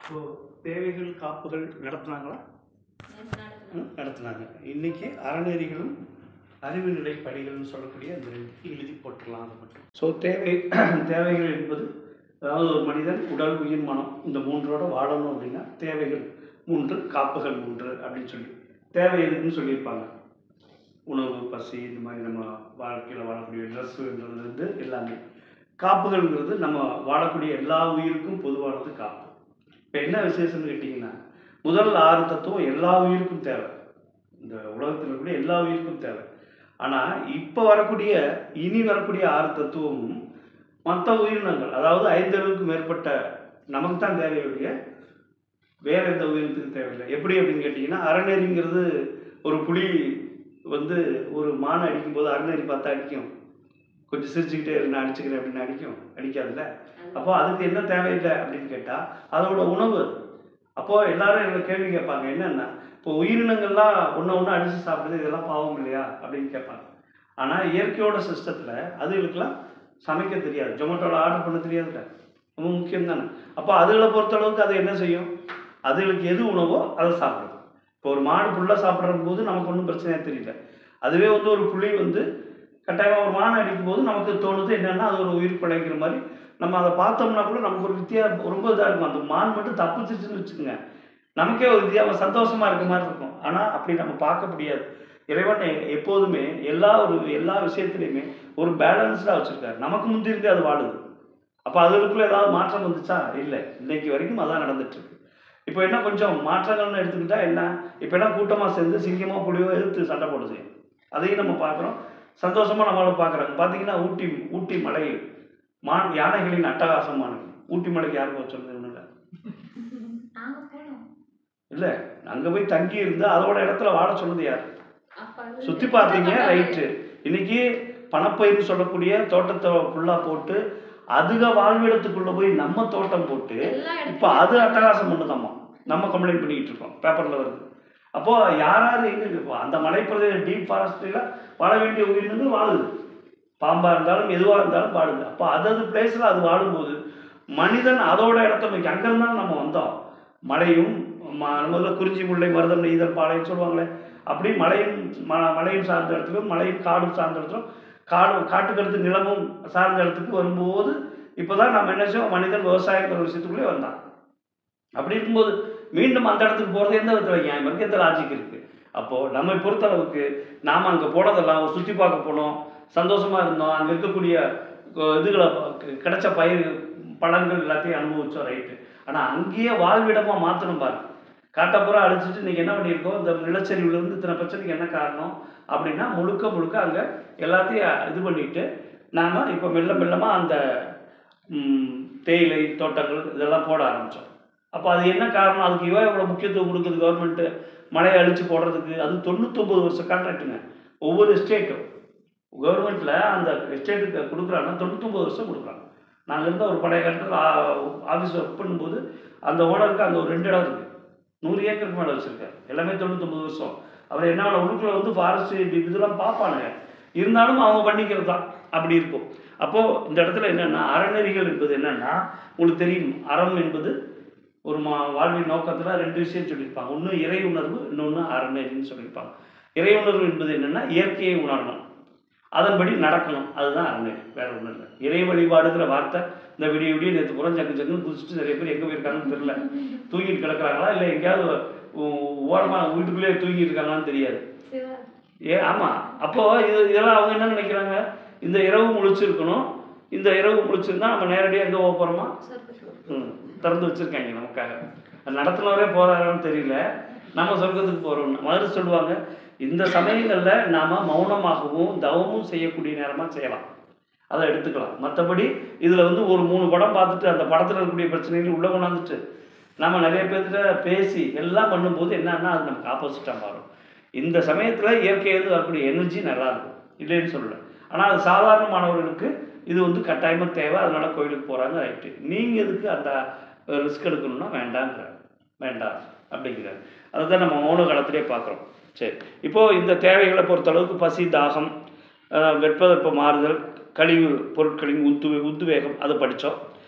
So தேவைகள் காப்புகள் நடத்துனாங்களா? நடத்துனாங்க. இன்றைக்கி அறநெறிகளும் அறிவு நிலை படிகள்னு சொல்லக்கூடிய அந்த எழுதி போட்டுடலாம். அது மட்டும். ஸோ தேவைகள் என்பது, அதாவது ஒரு மனிதன் உடல் உயிர் மனம் இந்த மூன்றோட வாழணும் அப்படின்னா தேவைகள் 3 காப்புகள் 3 அப்படின்னு சொல்லி தேவை எதுக்குன்னு சொல்லியிருப்பாங்க. உணவு, பசி, இந்த மாதிரி நம்ம வாழ்க்கையில் வாழக்கூடிய ட்ரெஸ்ஸுன்றதுலேருந்து எல்லாமே. காப்புகள்ங்கிறது நம்ம வாழக்கூடிய எல்லா உயிருக்கும் பொதுவானது காப்பு. இப்போ என்ன விசேஷம்னு கேட்டிங்கன்னா, முதல் 6 தத்துவம் எல்லா உயிருக்கும் தேவை, இந்த உலகத்தில் இருக்கக்கூடிய எல்லா உயிருக்கும் தேவை. ஆனால் இப்போ இனி வரக்கூடிய 6 தத்துவமும் மற்ற உயிரினங்கள், அதாவது 5 அளவுக்கு மேற்பட்ட நமக்கு தான் தேவையுடைய, வேறு எந்த உயிரினத்துக்கு தேவையில்லை. எப்படி அப்படின்னு கேட்டிங்கன்னா, அறநெறிங்கிறது ஒரு புலி ஒரு மானை அடிக்கும்போது அறநெறி பார்த்தா அடிக்கும், கொஞ்சம் சிரிச்சுக்கிட்டே நான் அடிச்சுக்கிறேன் அப்படின்னு அடிக்காதுல்ல. அப்போ அதுக்கு என்ன தேவையில்லை அப்படின்னு கேட்டால் அதோட உணவு. அப்போது எல்லாரும் எங்களை கேள்வி கேட்பாங்க, என்னென்னா இப்போ உயிரினங்கள்லாம் ஒன்று அடித்து சாப்பிடுது, இதெல்லாம் பாவம் இல்லையா அப்படின்னு கேட்பாங்க. ஆனால் இயற்கையோட சிஸ்டத்தில் அதுகளுக்கெல்லாம் சமைக்க தெரியாது, ஜொமேட்டோவில் ஆர்டர் பண்ண தெரியாதுல்ல, ரொம்ப முக்கியம் தானே. அப்போ அதுகளை பொறுத்தளவுக்கு அது என்ன செய்யும், அதுகளுக்கு எது உணவோ அதை சாப்பிடும். இப்போ ஒரு மாடு புல்லாக சாப்பிட்ற போது நமக்கு ஒன்றும் பிரச்சனையாக தெரியல. அதுவே ஒரு புலி கட்டாயமாக ஒரு மானை அடிக்கும்போது நமக்கு தோணுது என்னென்னா அது ஒரு உயிர் பிழைக்கிற மாதிரி. நம்ம அதை பார்த்தோம்னா கூட நமக்கு ஒரு ரொம்ப இதாக இருக்கும். அந்த மான் மட்டும் தப்பிச்சிச்சுன்னு வச்சுக்கோங்க, நமக்கே ஒரு சந்தோஷமாக இருக்க மாதிரி இருக்கும். ஆனால் அப்படி நம்ம பார்க்க முடியாது. இறைவன் எப்போதுமே எல்லா விஷயத்துலையுமே ஒரு பேலன்ஸ்டாக வச்சுருக்காரு. நமக்கு முந்தி இருந்து அது வாழுது. அப்போ அதுக்குள்ளே ஏதாவது மாற்றம் வந்துச்சா? இல்லை, இன்னைக்கு வரைக்கும் அதான் நடந்துட்டுருக்கு. இப்போ என்ன கொஞ்சம் மாற்றங்கள்னு எடுத்துக்கிட்டால் என்ன, இப்போ எல்லாம் கூட்டமாக சேர்ந்து சிங்கமோ புலியோ எதிர்த்து சண்டை போடுது. அதையும் நம்ம பார்க்குறோம், சந்தோஷமாக நம்மளும் பார்க்குறாங்க. பார்த்தீங்கன்னா ஊட்டி மலையில் யானைகளின் அட்டகாசமானது. ஊட்டி மலைக்கு யாருக்கு வச்சுருந்தது ஒன்றும் இல்லை, அங்கே போய் தங்கி இருந்து அதோட இடத்துல வாட சொன்னது யார்? சுற்றி பார்த்தீங்க, ரைட்டு. இன்னைக்கு பணப்பயிர்னு சொல்லக்கூடிய தோட்டத்தை ஃபுல்லாக போட்டு அதுக வாழ்விடத்துக்குள்ளே போய் நம்ம தோட்டம் போட்டு இப்போ அது அட்டகாசம் பண்ணுதாம்மா. நம்ம கம்ப்ளைண்ட் பண்ணிக்கிட்டு இருக்கோம், பேப்பரில் வருது. அப்போது யாராவது எங்கே அந்த மலைப்பிரதேச டீப் ஃபாரஸ்ட்டில் வாழ வேண்டிய உயிரினங்கள் வாழுது, பாம்பாக இருந்தாலும் எதுவாக இருந்தாலும் வாழுது. அப்போ அதது பிளேஸில் அது வாழும்போது மனிதன் அதோட இடத்த நோக்கி, அங்கேருந்தாலும் நம்ம வந்தோம். மலையும் முதல்ல குறிஞ்சி முல்லை மருதம் நெய்தல் பாளையம் சொல்லுவாங்களே, அப்படி மலையும் சார்ந்த இடத்துக்கும் மலையும் காடும் சார்ந்த இடத்துக்கும் காட்டுக்கு அடுத்து நிலமும் சார்ந்த இடத்துக்கு வரும்போது இப்போ தான் நம்ம என்ன செய்வோம், மனிதன் விவசாயங்கிற விஷயத்துக்குள்ளே வந்தான். அப்படி இருக்கும்போது மீண்டும் அந்த இடத்துக்கு போகிறது எந்த விதத்தில் நியாயம் இருக்குது, எந்த லாஜிக் இருக்குது? அப்போது நம்மை பொறுத்தளவுக்கு நாம் அங்கே போனதெல்லாம் சுற்றி பார்க்க போனோம், சந்தோஷமாக இருந்தோம், அங்கே இருக்கக்கூடிய இதுகளை கிடைச்ச பழங்கள் எல்லாத்தையும் அனுபவித்தோம், ரைட்டு. ஆனால் அங்கேயே வாழ்விடமாக மாற்றணும் பாருங்க. காட்டப்புறம் அழிச்சிட்டு இன்றைக்கி என்ன பண்ணியிருக்கோம், இந்த நிலச்சரிவுலேருந்து இத்தனை பிரச்சனைக்கு என்ன காரணம் அப்படின்னா முழுக்க அங்கே எல்லாத்தையும் இது பண்ணிவிட்டு நாம் இப்போ மெல்லமாக அந்த தேயிலை தோட்டங்கள் இதெல்லாம் போட ஆரம்பித்தோம். அப்போ அது என்ன காரணம், அதுக்கு இவ்வளோ முக்கியத்துவம் கொடுக்குது கவர்மெண்ட்டு மழையை அழித்து போடுறதுக்கு? அது 99 வருஷ கான்ட்ராக்டுங்க. ஒவ்வொரு எஸ்டேட்டும் கவர்மெண்ட்டில் அந்த எஸ்டேட்டுக்கு கொடுக்குறாங்கன்னா 99 வருஷம் கொடுக்குறாங்க. நாங்கள் இருந்த ஒரு பழைய காலத்தில் ஆஃபீஸ் ஒர்க் பண்ணும்போது அந்த ஓனருக்கு அங்கே ஒரு 2 இடம் இருக்குது, 100 ஏக்கருக்கு மேலே வச்சுருக்காரு. எல்லாமே 99 வருஷம். அவர் என்ன உள்ளுக்குள்ளே ஃபாரஸ்ட் இதெல்லாம் பார்ப்பானுங்க, இருந்தாலும் அவங்க பண்ணிக்கிறது தான் அப்படி இருக்கும். அப்போது இந்த இடத்துல என்னென்னா அறநெறிகள் என்பது என்னென்னா, உங்களுக்கு தெரியும், அறம் என்பது ஒரு வாழ்வின் நோக்கத்தில் 2 விஷயம் சொல்லியிருப்பாங்க. ஒன்று இறை உணர்வு, இன்னொன்று அறநெறின்னு சொல்லியிருப்பாங்க. இறை உணர்வு என்பது என்னென்னா இயற்கையை உணரணும், அதன்படி நடக்கணும், அதுதான் அறநெறி, வேறு ஒன்றும் இல்லை. இறை வழிபாடுங்கிற வார்த்தை இந்த விடிய நேற்று புறம் ஜக்குன்னு குதிச்சுட்டு நிறைய பேர் எங்கே போயிருக்காங்கன்னு தெரியல, தூங்கிட்டு கிடக்குறாங்களா இல்லை எங்கேயாவது ஓரமாக வீட்டுக்குள்ளேயே தூங்கிட்டு இருக்காங்களான்னு தெரியாது. ஆமாம். அப்போது இதெல்லாம் அவங்க என்ன நினைக்கிறாங்க, இந்த இரவு முழிச்சிருக்கணும், இந்த இரவு முழிச்சிருந்தா நம்ம நேரடியாக எங்கே போக போகிறோமா, திறந்து வச்சுருக்காங்க நமக்காக. நடத்துனவரே போகிறாரான்னு தெரியல, நம்ம சொர்க்கத்துக்கு போகிறோம்னு மாதிரி சொல்லுவாங்க. இந்த சமயங்களில் நாம் மௌனமாகவும் தவமும் செய்யக்கூடிய நேரமாக செய்யலாம், அதை எடுத்துக்கலாம். மற்றபடி இதில் ஒரு 3 படம் பார்த்துட்டு அந்த படத்தில் இருக்கக்கூடிய பிரச்சனைகள் உள்ளே கொண்டாந்துட்டு நம்ம நிறைய பேர்கிட்ட பேசி எல்லாம் பண்ணும்போது என்னன்னா அது நமக்கு ஆப்போசிட்டாக மாறும். இந்த சமயத்தில் இயற்கையிலேருந்து வரக்கூடிய எனர்ஜி நல்லாயிருக்கும், இல்லைன்னு சொல்லலை. ஆனால் அது சாதாரணமானவர்களுக்கு இது கட்டாயமாக தேவை, அதனால் கோயிலுக்கு போகிறாங்க, ரைட்டு. நீங்கள் எதுக்கு அந்த ரிஸ்க் எடுக்கணும்னா வேண்டாம் அப்படிங்கிறார். அதை தான் நம்ம மௌன காலத்திலே பார்க்குறோம். சரி, இப்போது இந்த தேவைகளை பொறுத்தளவுக்கு பசி, தாகம், வெப்ப மாறுதல், கழிவு பொருட்களின் உத்வேகம் அதை படித்தோம்.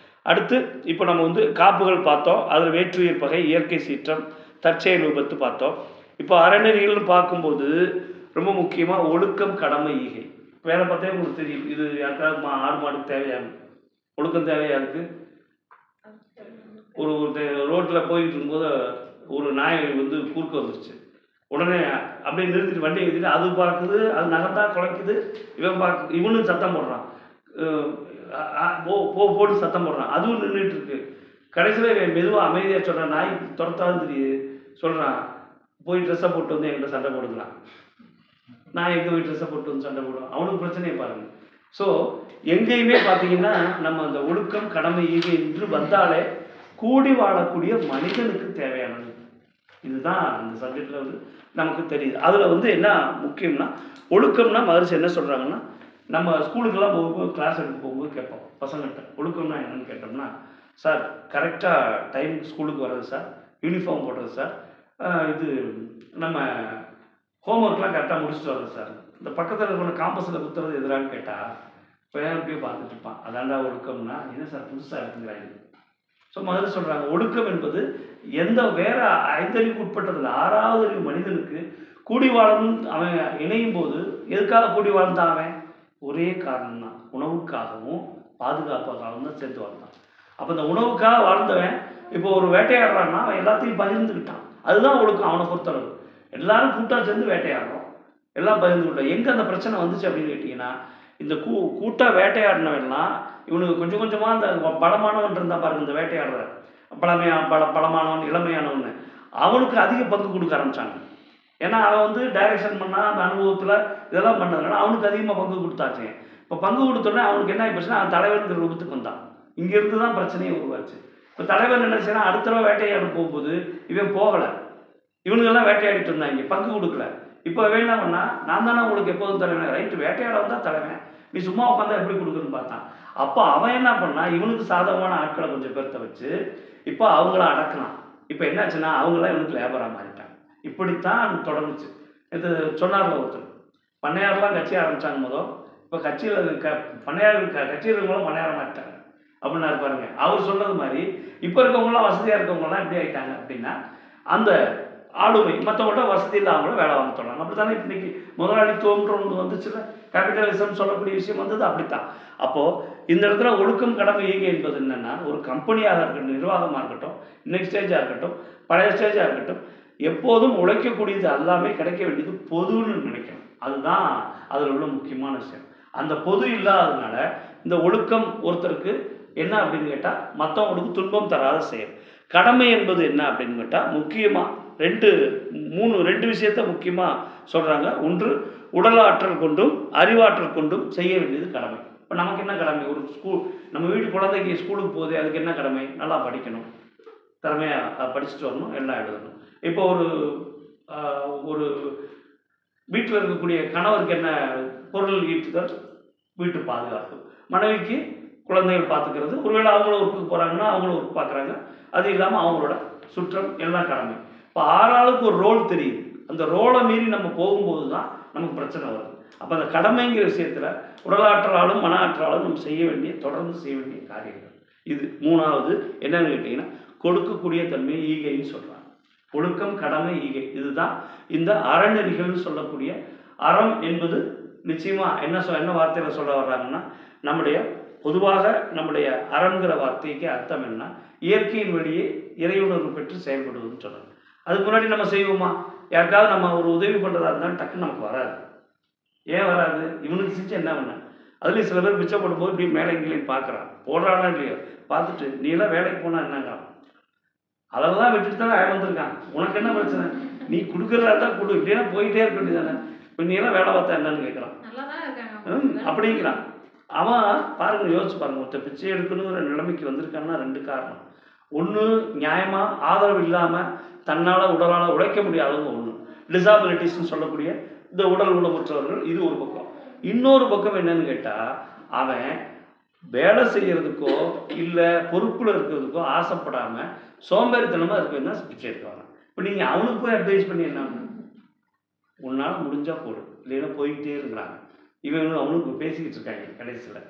அடுத்து இப்போ நம்ம வந்து காப்புகள் பார்த்தோம். அதில் வேற்றுயிர் பகை, இயற்கை சீற்றம், தற்செயல் விபத்து பார்த்தோம். இப்போ அறநெறிகள்னு பார்க்கும்போது ரொம்ப முக்கியமாக ஒழுக்கம், கடமை, ஈகை. வேலை பார்த்தே உங்களுக்கு தெரியும். இது யாருக்காவது ஆடு மாடுக்கு தேவையான ஒழுக்கம் தேவையா இருக்குது. ஒரு ரோட்டில் போயிட்டு இருக்கும்போது ஒரு நாய் வந்து குறுக்க வந்துருச்சு. உடனே அப்படியே நிறுத்திட்டு வண்டியை நிறுத்திட்டு அது பார்க்குது, அது நகர்ந்தா குலைக்குது, இவனும் சத்தம் போடுறான், போட்டு சத்தம் போடுறான், அதுவும் நின்றுட்டு இருக்கு. கடைசியில் மெதுவாக அமைதியாக சொல்கிறான், நாய் துரத்தாதுன்னு தெரியுது, சொல்கிறான், போய் ட்ரெஸ்ஸை போட்டு வந்து என்கிட்ட சண்டை போடுக்கலாம். நான் எங்கே போய் ட்ரெஸ்ஸை போட்டு வந்து சண்டை போடுவேன், அவனுக்கு பிரச்சனையை பாருங்கள். ஸோ எங்கேயுமே பார்த்தீங்கன்னா நம்ம அந்த ஒழுக்கம், கடமை, ஈகை என்று வந்தாலே கூடி வாழக்கூடிய மனிதனுக்கு தேவையானது. இதுதான் அந்த சப்ஜெக்டில் வந்து நமக்கு தெரியுது. அதில் வந்து என்ன முக்கியம்னா ஒழுக்கம்னா மகரிஷி என்ன சொல்கிறாங்கன்னா, நம்ம ஸ்கூலுக்கெல்லாம் போகும்போது கிளாஸ் எடுக்க போகும்போது கேட்போம் பசங்கள்கிட்ட, ஒழுக்கம்னா என்னென்னு கேட்டோம்னா, சார் கரெக்டாக டைமுக்கு ஸ்கூலுக்கு வர்றது சார், யூனிஃபார்ம் போடுறது சார், இது நம்ம ஹோம்ஒர்க்லாம் கரெக்டாக முடிச்சுட்டு வர்றது சார், இந்த பக்கத்தில் இருக்கிற காம்பஸில் குத்துறது எதிரான்னு கேட்டால் பையன் அப்படியே பார்த்துட்டு இருப்பான். அதாண்டா ஒழுக்கம்னா என்ன சார் புதுசாக இருக்குங்கிறாங்க. ஸோ முதல்ல சொல்கிறாங்க ஒழுக்கம் என்பது எந்த வேற ஐந்தறிவுக்கு உட்பட்டதில்லை, 6வது அறிவு மனிதனுக்கு கூடி வாழணும். அவன் இணையும் போது எதுக்காக கூடி வாழ்ந்தான்? அவன் ஒரே காரணம் தான், உணவுக்காகவும் பாதுகாப்புக்காகவும் தான் சேர்ந்து வாழ்ந்தான். அப்போ இந்த உணவுக்காக வாழ்ந்தவன் இப்போ ஒரு வேட்டையாடுறான்னா அவன் எல்லாத்தையும் பகிர்ந்துக்கிட்டான். அதுதான் ஒழுக்கம் அவனை பொறுத்தளவு. எல்லாரும் கூட்டாக சேர்ந்து வேட்டையாடுறோம், எல்லாம் பகிர்ந்துக்கிட்டோம். எங்கே அந்த பிரச்சனை வந்துச்சு அப்படின்னு கேட்டிங்கன்னா, இந்த கூட்டாக வேட்டையாடினவெல்லாம் இவனுக்கு கொஞ்சம் கொஞ்சமாக அந்த பலமானவன் இருந்தால் பாருங்க, இந்த வேட்டையாடுற பலமானவன், இளமையானவன், அவனுக்கு அதிக பங்கு கொடுக்க ஆரம்பித்தாங்க. ஏன்னா அவன் வந்து டைரக்ஷன் பண்ணால் அந்த அனுபவத்தில் இதெல்லாம் பண்ணதுனால அவனுக்கு அதிகமாக பங்கு கொடுத்தாச்சு. இப்போ பங்கு கொடுத்தோடனே அவனுக்கு என்ன ஆகிப்போச்சுன்னா அவன் தலைவர்ங்கிற ரூபத்துக்கு வந்தான். இங்கேருந்து தான் பிரச்சனையே உருவாச்சு. இப்போ தலைவர் என்ன செய்யணும், அடுத்த தடவை வேட்டையாட போகும்போது இவன் போகலை, இவனுங்கெல்லாம் வேட்டையாடிட்டு இருந்தாங்க, பங்கு கொடுக்கல. இப்போ அவன் என்ன பண்ணா, நான் தானே உங்களுக்கு எப்போதும் தலைவன், ரைட்டு வேட்டையாட வந்தால் தலைவன், நீ சும்மா உட்காந்தா எப்படி கொடுக்குறன்னு பார்த்தான். அப்போ அவன் என்ன பண்ணா, இவனுக்கு சாதகமான ஆட்களை கொஞ்சம் பேர்த்த வச்சு இப்போ அவங்கள அடக்கலாம். இப்போ என்னாச்சுன்னா அவங்களாம் இவனுக்கு லேபராக மாறிட்டாங்க. இப்படித்தான் தொடர்ந்துச்சு. இது சொன்னார்ல ஒருத்தர், பண்ணையாரெலாம் கட்சி ஆரம்பித்தாங்க முதல், இப்போ கட்சியில் பண்ணையார் கட்சியில் இருக்கவங்களும் பண்ணையார மாட்டாங்க அப்படின்னா இருப்பாருங்க. அவர் சொன்னது மாதிரி இப்போ இருக்கவங்களாம் வசதியாக இருக்கவங்களாம் எப்படி ஆகிட்டாங்க அப்படின்னா, அந்த ஆளுமை மற்றவங்கள்ட்ட வசதி இல்லாமலும் வேலை வாங்க சொல்கிறாங்க. அப்படி தானே இன்றைக்கி முதலாளித்துவம்ன்ற ஒன்று வந்துச்சுல, கேபிட்டலிசம் சொல்லக்கூடிய விஷயம் வந்தது அப்படித்தான். அப்போது இந்த இடத்துல ஒழுக்கம், கடமை, ஈகை என்பது என்னென்னா, ஒரு கம்பெனியாக இருக்கட்டும், நிர்வாகமாக இருக்கட்டும், இன்னைக்கு ஸ்டேஜாக இருக்கட்டும், பழைய ஸ்டேஜாக இருக்கட்டும், எப்போதும் உழைக்கக்கூடியது எல்லாமே கிடைக்க வேண்டியது பொதுன்னு நினைக்கணும். அதுதான் அதில் உள்ள முக்கியமான விஷயம். அந்த பொது இல்லாததுனால இந்த ஒழுக்கம் ஒருத்தருக்கு என்ன அப்படின்னு கேட்டால், மற்றவங்களுக்கு துன்பம் தராத செயல். கடமை என்பது என்ன அப்படின்னு கேட்டால், முக்கியமாக ரெண்டு விஷயத்த முக்கியமாக சொல்கிறாங்க. ஒன்று, உடலாற்றல் கொண்டும் அறிவாற்றல் கொண்டும் செய்ய வேண்டியது கடமை. இப்போ நமக்கு என்ன கடமை? ஒரு நம்ம வீட்டு குழந்தைக்கு ஸ்கூலுக்கு போகுது, அதுக்கு என்ன கடமை? நல்லா படிக்கணும், திறமையாக படிச்சுட்டு வரணும், எல்லாம் எழுதணும். இப்போ ஒரு வீட்டில் இருக்கக்கூடிய கணவருக்கு என்ன பொருள் ஈட்டுதல், வீட்டு பாதுகாப்பு, மனைவிக்கு குழந்தைகள் பார்த்துக்கிறது, ஒருவேளை அவங்களும் ஒர்க்குக்கு போகிறாங்கன்னா அவங்களும் ஒர்க் பார்க்குறாங்க, அது இல்லாமல் அவங்களோட சுற்றம் எல்லாம் கடமை. இப்போ ஆளாளுக்கு ஒரு ரோல் தெரியுது, அந்த ரோலை மீறி நம்ம போகும்போது தான் நமக்கு பிரச்சனை வருது. அப்போ அந்த கடமைங்கிற விஷயத்தில் உடலாற்றலாலும் மன ஆற்றலாலும் நம்ம தொடர்ந்து செய்ய வேண்டிய காரியங்கள் இது. 3வது என்னன்னு கேட்டிங்கன்னா, கொடுக்கக்கூடிய தன்மை, ஈகைன்னு சொல்கிறாங்க. ஒழுக்கம், கடமை, ஈகை, இதுதான் இந்த அறநெறிகள்னு சொல்லக்கூடிய. அறம் என்பது நிச்சயமாக என்ன வார்த்தையில் சொல்ல வர்றாங்கன்னா, பொதுவாக நம்முடைய அறங்கிற வார்த்தைக்கு அர்த்தம் என்ன, இயற்கையின் வழியே இறையுணர்வு பெற்று செயல்படுவதுன்னு சொல்கிறாங்க. அதுக்கு முன்னாடி நம்ம செய்வோமா? யாருக்காவது நம்ம ஒரு உதவி பண்ணுறதா இருந்தாலும் டக்குன்னு நமக்கு வராது. ஏன் வராது? இவனுக்கு செஞ்சு என்ன பண்ண? அதுலேயும் சில பேர் பிச்சை போடும்போது இப்படி மேலே எங்கேயும் பார்க்குறான், போடுறானா இல்லையோ, பார்த்துட்டு நீ எல்லாம் வேலைக்கு போனால் என்னங்கிறான். அதெல்லாம் விட்டுட்டு தானே வந்திருக்கான், உனக்கு என்ன பிரச்சனை, நீ கொடுக்குறதா தான் கொடு, இப்படின்னா போயிட்டே இருக்க வேண்டியதானே, இப்போ நீ எல்லாம் வேலை பார்த்தா என்னன்னு கேட்குறான், அப்படிங்கிறான். அவன் பாருங்க, யோசிச்சு பாருங்க, ஒருத்தர் பிச்சை எடுக்கணுங்கிற நிலைமைக்கு வந்திருக்கான்னா 2 காரணம். ஒன்று, நியாயமாக ஆதரவு இல்லாமல் தன்னால் உடலால் உழைக்க முடியாதவங்க ஒன்று, டிசாபிலிட்டிஸ்ன்னு சொல்லக்கூடிய இந்த உடல் ஊனமுற்றவர்கள், இது ஒரு பக்கம். இன்னொரு பக்கம் என்னன்னு கேட்டால், அவன் வேலை செய்கிறதுக்கோ இல்லை பொறுப்பில் இருக்கிறதுக்கோ ஆசைப்படாமல் சோம்பேறித்தனமாக இருக்கிறது தான் பிச்சை எடுக்குவாங்க. இப்போ நீங்கள் அவனுக்கு போய் அட்வைஸ் பண்ணி என்ன, உன்னால் முடிஞ்சால் போடு, இல்லைன்னா போய்கிட்டே இருக்கிறாங்க. அவனுக்கு பேசிக்கிட்டு இருக்காங்க. கடைசியில்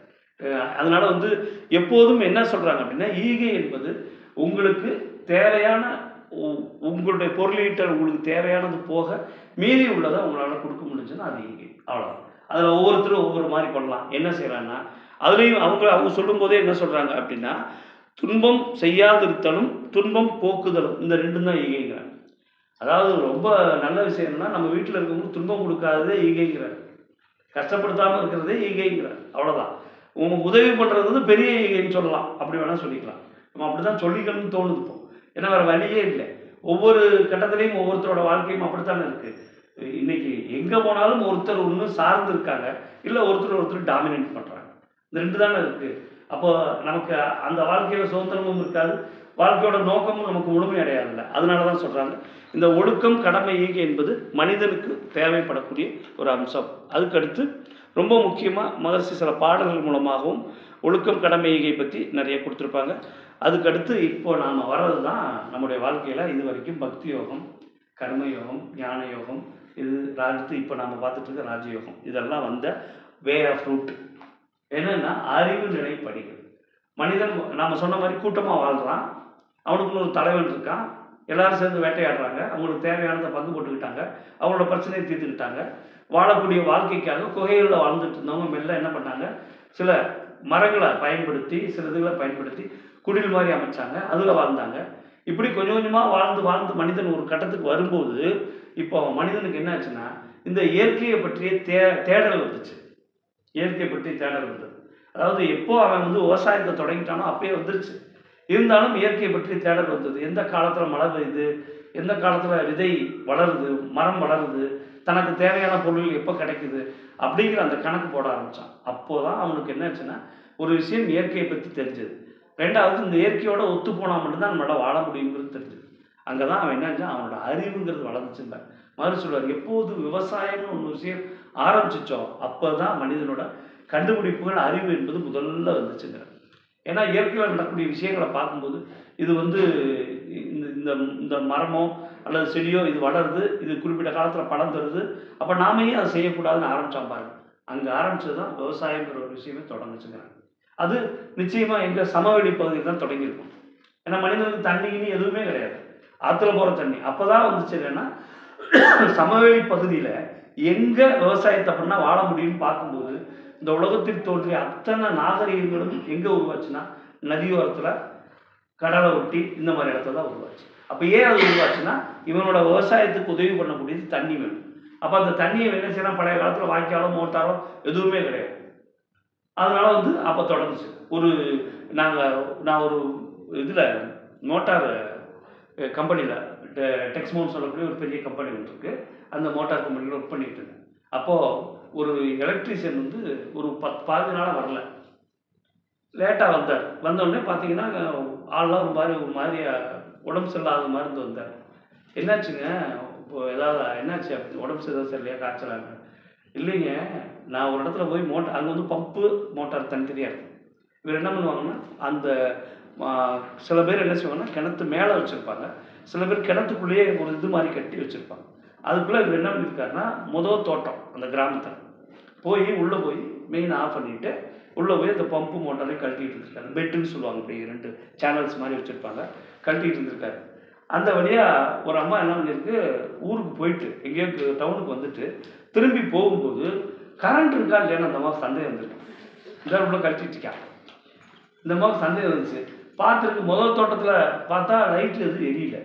அதனால் வந்து எப்போதும் என்ன சொல்கிறாங்க அப்படின்னா, ஈகை என்பது உங்களுக்கு தேவையான உங்களுடைய பொருளீட்டல் உங்களுக்கு தேவையானது போக மீறி உள்ளதை உங்களால் கொடுக்க முடிஞ்சுன்னா அது ஈகை. அவ்வளோதான். அதில் ஒவ்வொருத்தரும் ஒவ்வொரு மாதிரி பண்ணலாம். என்ன செய்யலான்னா, அதுலேயும் அவங்க சொல்லும்போதே என்ன சொல்கிறாங்க அப்படின்னா, துன்பம் செய்யாதிருத்தலும் துன்பம் போக்குதலும், இந்த ரெண்டும் தான் ஈகைங்கிறாங்க. அதாவது ரொம்ப நல்ல விஷயம்னா, நம்ம வீட்டில் இருக்கவங்களுக்கு துன்பம் கொடுக்காததே ஈகைங்கிறார். கஷ்டப்படுத்தாமல் இருக்கிறதே ஈகைங்கிறார். அவ்வளோதான். உங்களுக்கு உதவி பண்ணுறது வந்து பெரிய ஈகைன்னு சொல்லலாம். அப்படி வேணால் சொல்லிக்கலாம். நம்ம அப்படி தான் சொல்லிக்கணும்னு தோணுது இப்போ. ஏன்னா வேறு வழியே இல்லை. ஒவ்வொரு கட்டத்திலையும் ஒவ்வொருத்தரோட வாழ்க்கையும் அப்படித்தானே இருக்குது. இன்றைக்கி எங்கே போனாலும் ஒருத்தர் ஒன்று சார்ந்து இருக்காங்க, இல்லை ஒருத்தர் டாமினேட் பண்ணுறாங்க. இந்த ரெண்டு தானே இருக்குது. அப்போ நமக்கு அந்த வாழ்க்கையில் சுதந்திரமும் இருக்காது, வாழ்க்கையோட நோக்கமும் நமக்கு முழுமை அடையாதில்லை. அதனால தான் சொல்கிறாங்க, இந்த ஒழுக்கம் கடமை ஈகை என்பது மனிதனுக்கு தேவைப்படக்கூடிய ஒரு அம்சம். அதுக்கடுத்து ரொம்ப முக்கியமாக மகர்ஷி சில பாடல்கள் மூலமாகவும் ஒழுக்கம் கடமை ஈகை பற்றி நிறைய கொடுத்துருப்பாங்க. அதுக்கடுத்து இப்போ நாம் வர்றது தான் நம்முடைய வாழ்க்கையில் இது வரைக்கும் பக்தி யோகம், கர்மயோகம், ஞான யோகம், இது அடுத்து இப்போ நாம் பார்த்துட்டு இருக்க ராஜயோகம், இதெல்லாம் வந்த வே ஆஃப் ரூட். என்னென்னா அறிவு நிலை படிகள். மனிதன் நாம் சொன்ன மாதிரி கூட்டமாக வாழ்கிறான், அவனுக்குன்னு ஒரு தலைவன் இருக்கான், எல்லோரும் சேர்ந்து வேட்டையாடுறாங்க, அவங்களுக்கு தேவையானதை பங்கு போட்டுக்கிட்டாங்க, அவங்களோட பிரச்சனையை தீர்த்துக்கிட்டாங்க. வாழக்கூடிய வாழ்க்கைக்காக குகைகளில் வாழ்ந்துட்டு இருந்தவங்க மெல்ல என்ன பண்ணாங்க, சில மரங்களை பயன்படுத்தி சில இதுகளை பயன்படுத்தி குடில் மாதிரி அமைச்சாங்க, அதில் வாழ்ந்தாங்க. இப்படி கொஞ்சம் கொஞ்சமாக வாழ்ந்து மனிதன் ஒரு கட்டத்துக்கு வரும்போது இப்போ மனிதனுக்கு என்ன ஆச்சுன்னா, இந்த இயற்கையை பற்றிய தேடல் வந்துச்சு. இயற்கையை பற்றி தேடல் வந்தது. அதாவது எப்போ அவன் வந்து விவசாயத்தை தொடங்கிட்டானோ அப்பயே வந்துருச்சு. இருந்தாலும் இயற்கையை பற்றி தேடல் வந்தது. எந்த காலத்தில் மழை பெய்யுது, எந்த காலத்தில் விதை வளருது, மரம் வளருது, தனக்கு தேவையான பொருள் எப்போ கிடைக்குது அப்படிங்கிற அந்த கணக்கு போட ஆரம்பித்தான். அப்போ தான் அவனுக்கு என்ன ஆச்சுன்னா, ஒரு விஷயம் இயற்கையை பற்றி தெரிஞ்சது. ரெண்டாவது, இந்த இயற்கையோட ஒத்து போனால் மட்டும்தான் நம்மளால் வாழ முடியுங்கிறது தெரிஞ்சது. அங்கே தான் அவன் என்ன அவனோட அறிவுங்கிறது வளர்ந்துச்சுருந்தார். மறு சொல்வார், எப்போது விவசாயம்னு ஒரு விஷயம் ஆரம்பிச்சிச்சோ அப்போ தான் மனிதனோட கண்டுபிடிப்புகள் அறிவு என்பது முதல்ல வந்துச்சுங்கிறார். ஏன்னா இயற்கையில் நடக்கக்கூடிய விஷயங்களை பார்க்கும்போது இது வந்து இந்த இந்த மரமோ அல்லது செடியோ இது வளருது, இது குறிப்பிட்ட காலத்தில் பழம் தருது, அப்போ நாமையே அதை செய்யக்கூடாதுன்னு ஆரம்பித்தான் பாருங்க. அங்கே ஆரம்பித்தது தான் விவசாயங்கிற ஒரு விஷயமே தொடங்குச்சுங்கிறாங்க. அது நிச்சயமாக எங்கள் சமவெளி பகுதியில் தான் தொடங்கியிருக்கும். ஏன்னா மனிதனுக்கு தண்ணின்னு எதுவுமே கிடையாது, ஆற்றுல போகிற தண்ணி. அப்போ தான் வந்துச்சு என்னென்னா, சமவெளி பகுதியில் எங்கே விவசாயத்தை பண்ணால் வாழ முடியும்னு பார்க்கும்போது இந்த உலகத்தில் தோன்றிய அத்தனை நாகரீகங்களும் எங்கே உருவாச்சுன்னா, நதியோரத்தில், கடலை ஒட்டி, இந்த மாதிரி இடத்துல தான் உருவாச்சு. அப்போ ஏன் அது உருவாச்சுன்னா, இவனோட விவசாயத்துக்கு உதவி பண்ணக்கூடியது தண்ணி வேணும். அப்போ அந்த தண்ணியை என்ன செய்யணும், பழைய காலத்தில் வாய்க்காலோ மோட்டாரோ எதுவுமே கிடையாது. அதனால் வந்து அப்போ தொடங்குச்சு. நான் ஒரு இதில் மோட்டார் கம்பெனியில் டெக்ஸ்மோன்னு சொல்லக்கூடிய ஒரு பெரிய கம்பெனி ஒன்று இருக்குது. அந்த மோட்டார் கம்பெனியில் ஒர்க் பண்ணிகிட்டு இருந்தேன். அப்போது ஒரு எலக்ட்ரீஷியன் வந்து ஒரு 10 நாளாக வரல, லேட்டாக வந்தார். வந்தோடனே பார்த்தீங்கன்னா ஆள்லாம் ஒரு மாதிரி உடம்பு சரியில்லாத மாதிரி இருந்து வந்தார். என்னாச்சுங்க, இப்போ ஏதாவது என்னாச்சு அப்படின்னு, உடம்பு சரியில்லையா, காய்ச்சலாங்க? இல்லைங்க, நான் ஒரு இடத்துல போய் அங்கே வந்து பம்பு மோட்டார் தனித்தனியாக இருக்கும். இவர் என்ன பண்ணுவாங்கன்னா, அந்த சில பேர் என்ன செய்வாங்கன்னா கிணத்து மேலே வச்சுருப்பாங்க, சில பேர் கிணத்துக்குள்ளேயே ஒரு இது மாதிரி கட்டி வச்சுருப்பாங்க. அதுக்குள்ளே இவர் என்ன பண்ணியிருக்காருன்னா, முதல் தோட்டம் அந்த கிராமத்தில் உள்ளே போய் மெயின் ஆஃப் பண்ணிவிட்டு உள்ளே போய் அந்த பம்பு மோட்டாரையும் கழட்டிகிட்டு இருந்திருக்காரு. பெட்டுன்னு சொல்லுவாங்க, இப்படி 2 சேனல்ஸ் மாதிரி வச்சுருப்பாங்க, கழட்டிகிட்டு இருந்திருக்காரு. அந்த வழியாக ஒரு அம்மா என்ன பண்ணியிருக்கு, ஊருக்கு போயிட்டு எங்கேயோ டவுனுக்கு வந்துட்டு திரும்பி போகும்போது கரண்ட் இருக்கா இல்லையான்னு அந்த அம்மாவுக்கு சந்தேகம் வந்துருக்கு. இந்த உள்ள கழட்டிட்டு இருக்கா, இந்த அம்மாவுக்கு சந்தேகம் வந்துச்சு. பார்த்துருக்கு, முதல் தோட்டத்தில் பார்த்தா லைட்டில் எதுவும் எரியல.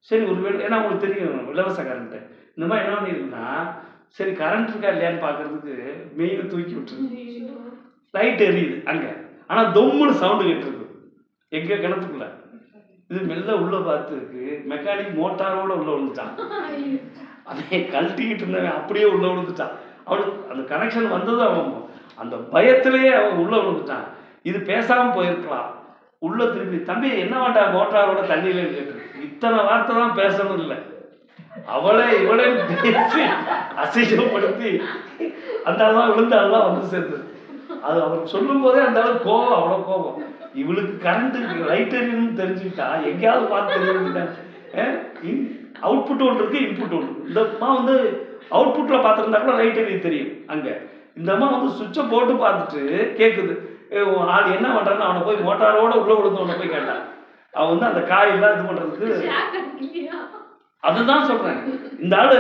சரி, ஒரு வேலை, ஏன்னா உங்களுக்கு தெரியும் இலவச கரண்ட்டு. இந்த மாதிரி என்ன பண்ணியிருக்குன்னா, சரி கரண்ட் இருக்கா இல்லையான்னு பார்க்குறதுக்கு மெயினை தூக்கி விட்டுருக்கு. லைட் எரியுது அங்கே, ஆனால் தொம்முன்னு சவுண்டு கேட்டுருக்கு எங்கே கிணத்துக்குள்ள. இது மெல்ல உள்ளே பார்த்துருக்கு, மெக்கானிக் மோட்டாரோடு உள்ளே விழுந்துட்டான். அதை கழட்டிக்கிட்டு இருந்தவன் அப்படியே உள்ளே விழுந்துட்டான். அவனுக்கு அந்த கனெக்ஷன் வந்ததும் அவன் அந்த பயத்திலேயே அவன் உள்ளே விழுந்துட்டான். இது பேசாமல் போயிருக்கலாம். உள்ளே திரும்பி, தம்பி என்ன வேண்டா மோட்டாரோட தண்ணியிலே கேட்டு, இத்தனை வார்த்தை தான் பேசணும் இல்லை, இவளே பேசி அசிங்கப்படுத்தி அந்த ஆள்தான் விழுந்து அதுதான் வந்து சேர்ந்தது. அது அவருக்கு சொல்லும் போதே அந்த அளவுக்கு கோபம், அவ்வளோ கோபம். இவளுக்கு கரண்ட் லைட் எரியணும்னு தெரிஞ்சுக்கிட்டா எங்கேயாவது பார்த்து தெரிஞ்சுக்கிட்டேன். அவுட்புட் ஒன்று இருக்குது, இன்புட் ஒன்று. இந்த அம்மா வந்து அவுட்புட்டில் பார்த்துருந்தா கூட லைட் எரிய தெரியும் அங்கே. இந்த அம்மா வந்து சுவிட்சை போட்டு பார்த்துட்டு கேட்குது, ஆள் என்ன பண்ணுறான்னு அவனை போய் மோட்டாரோட உள்ளே விழுந்தவனை போய் கேட்டான். அவன் வந்து அந்த காயெல்லாம் இது பண்ணுறதுக்கு அதுதான் சொல்கிறேன். இந்த ஆள்